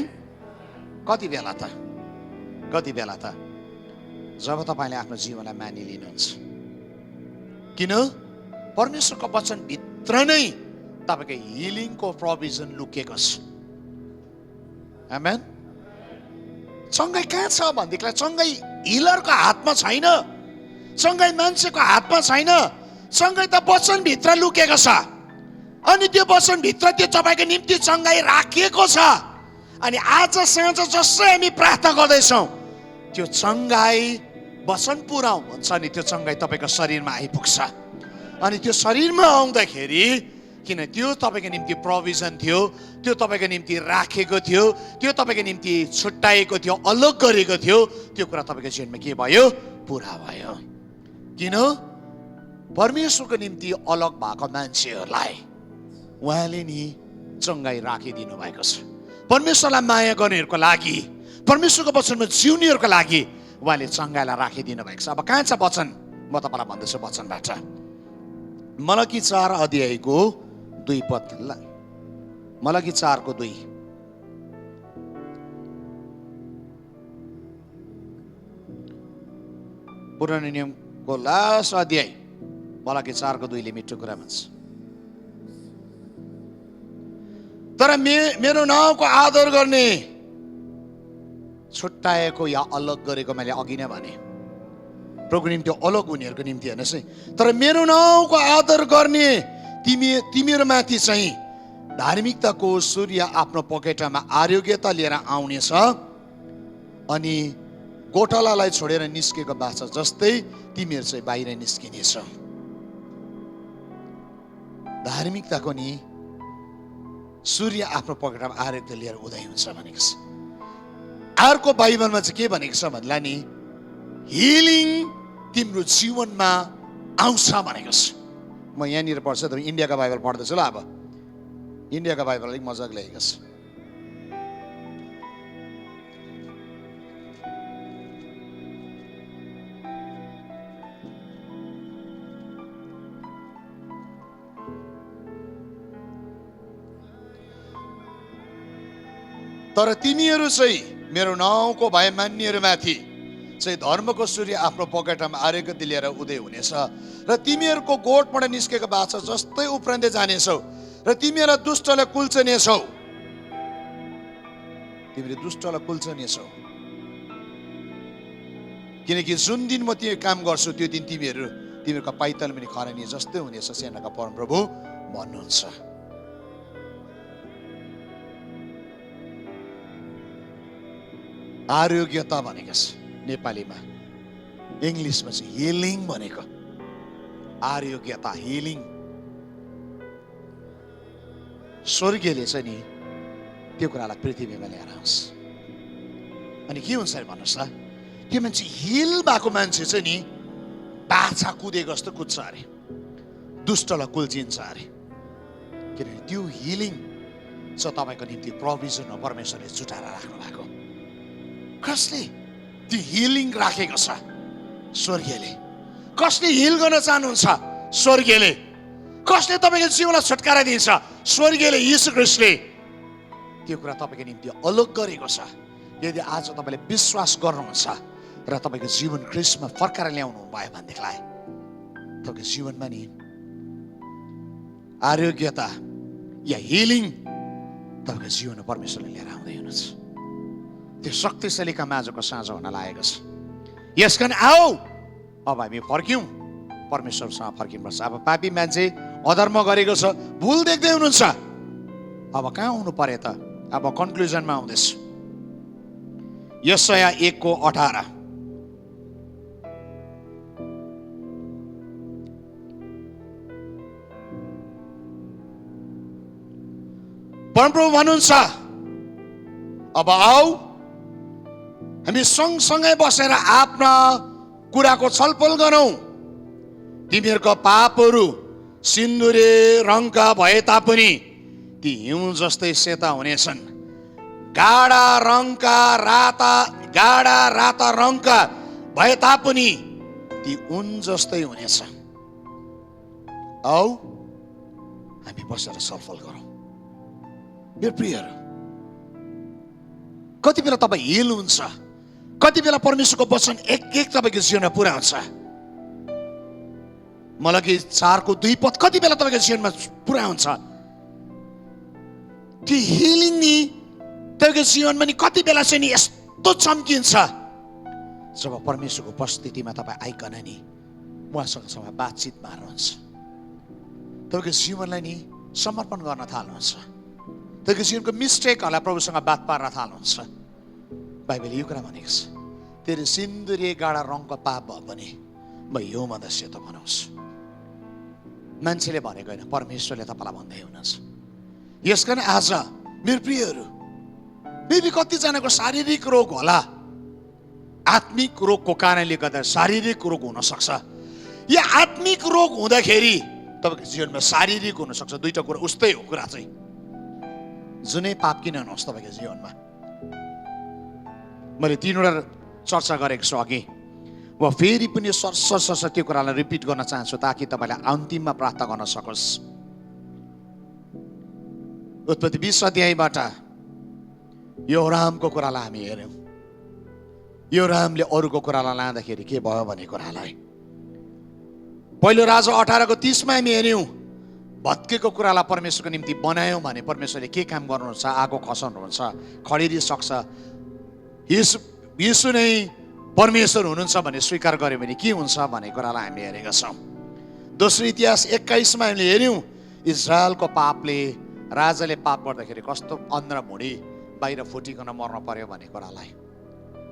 कति बेला त जब तपाईँले आफ्नो जीवनलाई मानिलिनुहुन्छ, किन परमेश्वरको वचन भित्र नै तपाईँको हिलिङको प्रोभिजन लुकेको छ। आमेन। चङ्गाई कहाँ छ भनेदेखिलाई चङ्गाई हिलरको हातमा छैन, चङ्गाई मान्छेको हातमा छैन, चङ्गाई त वचनभित्र लुकेको छ। अनि त्यो वचनभित्र त्यो तपाईँको निम्ति चङ्गाई राखिएको छ। अनि आज साँझ जसै हामी प्रार्थना गर्दैछौँ, त्यो चङ्गाई वचन पुरा हुन्छ नि, त्यो चङ्गाई तपाईँको शरीरमा आइपुग्छ। अनि त्यो शरीरमा आउँदाखेरि, किन त्यो तपाईँको निम्ति प्रोभिजन थियो, त्यो तपाईँको निम्ति राखेको थियो, त्यो तपाईँको निम्ति छुट्याएको थियो, अलग गरेको थियो, त्यो कुरा तपाईँको जीवनमा के भयो, पुरा भयो। किन परमेश्वरको निम्ति अलग भएको मान्छेहरूलाई उहाँले नि चङ्गाई राखिदिनु भएको छ। परमेश्वरलाई माया गर्नेहरूको लागि, परमेश्वरको वचनमा जिउनेहरूको लागि उहाँले चङ्गाईलाई राखिदिनु भएको छ। अब कहाँ छ वचन, म तपाईँलाई भन्दैछु वचनबाट। मलकी 4 अध्यायको 2 पद, मलकी 4 को 2। पुरानो नियमको लास्ट अध्याय मलकी 4 को 2 ले मिठो कुरा भन्छ। तर मेरो नाउँको आदर गर्ने, छुट्याएको या अलग गरेको मैले अघि नै भने, प्रभुको निम्ति अलग हुनेहरूको निम्ति हेर्नुहोस् है। तर मेरो नाउँको आदर गर्ने तिमीहरूमाथि चाहिँ धार्मिकताको सूर्य आफ्नो पखेटामा आरोग्यता लिएर आउनेछ। अनि गोठलालाई छोडेर निस्केको बाछा जस्तै तिमीहरू चाहिँ बाहिर निस्किनेछ। धार्मिकताको नि सूर्य आफ्नो पखेटामा आरोग्यता लिएर उदय हुन्छ भनेको छ। अर्को बाइबलमा चाहिँ के भनेको छ भन्ला नि, हिलिङ तिम्रो जीवनमा आउँछ भनेको छ। म यहाँनिर पढ्छु, तर इन्डियाको बाइबल पढ्दैछु ल। अब इन्डियाको बाइबल अलिक मजाले लेखेको छ। तर तिमीहरू चाहिँ मेरो नाउँको भय मान्नेहरूमाथि चाहिँ धर्मको सूर्य आफ्नो पखेटामा आरोग्य लिएर उदय हुनेछ र तिमीहरूको गोठबाट निस्केको बाछा जस्तै उफ्रँदै जानेछौ र तिमीहरूलाई दुष्टलाई कुल्चनेछौ। तिमीले दुष्टलाई कुल्चनेछौ, किनकि जुन दिन म त्यो काम गर्छु त्यो दिन तिमीहरूको पाइतल पनि खरानी जस्तै हुनेछ, सेनाका परमप्रभु भन्नुहुन्छ। आरोग्यता भनेको छ नेपालीमा, इङ्ग्लिसमा चाहिँ हिलिङ भनेको। आरोग्यता, हिलिङ। स्वर्गीयले चाहिँ नि त्यो कुरालाई पृथ्वीमा ल्याएर आउँछ। अनि के हुन्छ भन्नुहोस् त, त्यो मान्छे हिल भएको मान्छे चाहिँ नि बाछा कुदेको जस्तो कुद्छ अरे, दुष्टलाई कुल्चिन्छ अरे। किनभने त्यो हिलिङ चाहिँ तपाईँको निम्ति प्रोभिजन हो, परमेश्वरले जुटाएर राख्नु भएको। कसले त्यो हिलिङ राखेको छ? स्वर्गीयले। कसले हिल गर्न चाहनुहुन्छ? स्वर्गीयले। कसले तपाईँको जीवनलाई छुटकारा दिन्छ? स्वर्गीयले, यीशु ख्रीष्टले। त्यो कुरा तपाईँको निम्ति अलग गरेको छ। यदि आज तपाईँले विश्वास गर्नुहुन्छ र तपाईँको जीवन ख्रीष्टमा फर्काएर ल्याउनु भयो भनेदेखिलाई तपाईँको जीवनमा नि आरोग्यता या हिलिङ तपाईँको जीवनमा परमेश्वरले लिएर आउँदै हुनुहुन्छ। त्यो शक्तिशाली काम आजको साँझ हुन लागेको छ। यसकारण आऊ अब हामी फर्क्यौँ, परमेश्वरसँग फर्किनुपर्छ। अब पापी मान्छे अधर्म गरेको छ, भुल देख्दै हुनुहुन्छ। अब कहाँ आउनु पर्यो त? अब कन्क्लुजनमा आउँदैछ। यशाया 1:18 परमप्रभु भन्नुहुन्छ, अब आऊ हामी सँगसँगै बसेर आफ्ना कुराको छलफल गरौँ। तिमीहरूको पापहरू सिन्दुरे रङका भए तापनि ती हिउँ जस्तै सेता हुनेछन्, गाढा राता रङका भए तापनि ती ऊन जस्तै हुनेछ। आऊ हामी बसेर छलफल गरौँ। मेरो प्रियहरू, कति बेला तपाईँ हिल हुन्छ, कति बेला परमेश्वरको वचन एक तपाईँको जीवनमा पुरा हुन्छ। मलाकी 4:2 पद कति बेला तपाईँको जीवनमा पुरा हुन्छ। त्यो हिलिङ नि तपाईँको जीवनमा नि कति बेला चाहिँ नि यस्तो चम्किन्छ जब परमेश्वरको उपस्थितिमा तपाईँ आइकन नि उहाँसँग बातचित मार्नुहुन्छ, तपाईँको जीवनलाई नि समर्पण गर्न थाल्नुहुन्छ, तपाईँको जीवनको मिस्टेकहरूलाई प्रभुसँग बात पार्न थाल्नुहुन्छ। बाइबलले यो कुरा भनेको छ, तेरो सिन्दुरे गाढा रङको पाप भयो भने म यो भन्दा सेतो बनाउँछु। मान्छेले भनेको होइन, परमेश्वरले तपाईँलाई भन्दै हुनुहुन्छ। यसकारण आज मेरो प्रियहरू, मेबी कतिजनाको शारीरिक रोग होला, आत्मिक रोगको कारणले गर्दा शारीरिक रोग हुन सक्छ, या आत्मिक रोग हुँदाखेरि तपाईँको जीवनमा शारीरिक हुन सक्छ। दुईटा कुरा उस्तै हो। कुरा चाहिँ जुनै पाप किन नहोस् तपाईँको जीवनमा, मैले 3वटा चर्चा गरेको छु अघि, म फेरि पनि सरसर त्यो कुरालाई रिपिट गर्न चाहन्छु ताकि तपाईँलाई अन्तिममा प्रार्थना गर्न सकोस्। उत्पत्ति 20 अध्यायबाट योरामको कुरालाई हामी हेऱ्यौँ। योरामले अरूको कुरालाई लाँदाखेरि के भयो भन्ने कुरालाई पहिलो राजा 18:30 हामी हेऱ्यौँ। भत्केको कुरालाई परमेश्वरको निम्ति बनायौँ भने परमेश्वरले के काम गर्नुहुन्छ, आगो खसाउनुहुन्छ, खडेरी सक्छ। यीशु नै परमेश्वर हुनुहुन्छ भने स्वीकार गर्यो भने के हुन्छ भन्ने कुरालाई हामी हेरेका छौँ। दोस्रो इतिहास 21 हामीले हेऱ्यौँ, इजरायलको पापले, राजाले पाप गर्दाखेरि कस्तो अन्ध्र भुँडी बाहिर फुटिकन मर्न पर्यो भन्ने कुरालाई,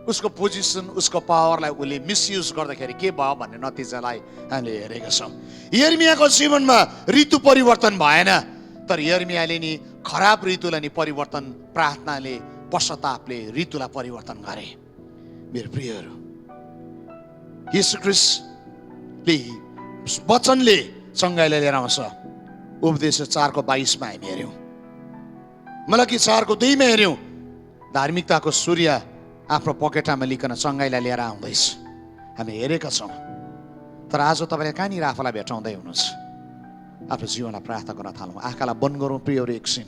उसको पोजिसन, उसको पावरलाई उसले मिसयुज गर्दाखेरि के भयो भन्ने नतिजालाई हामीले हेरेका छौँ। यिर्मियाको जीवनमा ऋतु परिवर्तन भएन, तर यिर्मियाले नि खराब ऋतुलाई नि परिवर्तन, प्रार्थनाले, पश्चातापले ऋतुलाई परिवर्तन गरे। मेरो प्रियहरू, यीशु ख्रीष्टले वचनले चङ्गाइलाई लिएर आउँछ। उपदेश 4:22 हामी हेऱ्यौँ, मलाकी 4:2 हेऱ्यौँ। धार्मिकताको सूर्य आफ्नो पकेटामा लिकन चङ्गाइलाई लिएर आउँदैछ, हामी हेरेका छौँ। तर आज तपाईँले कहाँनिर आफूलाई भेटाउँदै हुनुहुन्छ? आफ्नो जीवनलाई प्रार्थना गर्न थालौँ। आँखालाई बन्द गरौँ प्रियहरू एकछिन।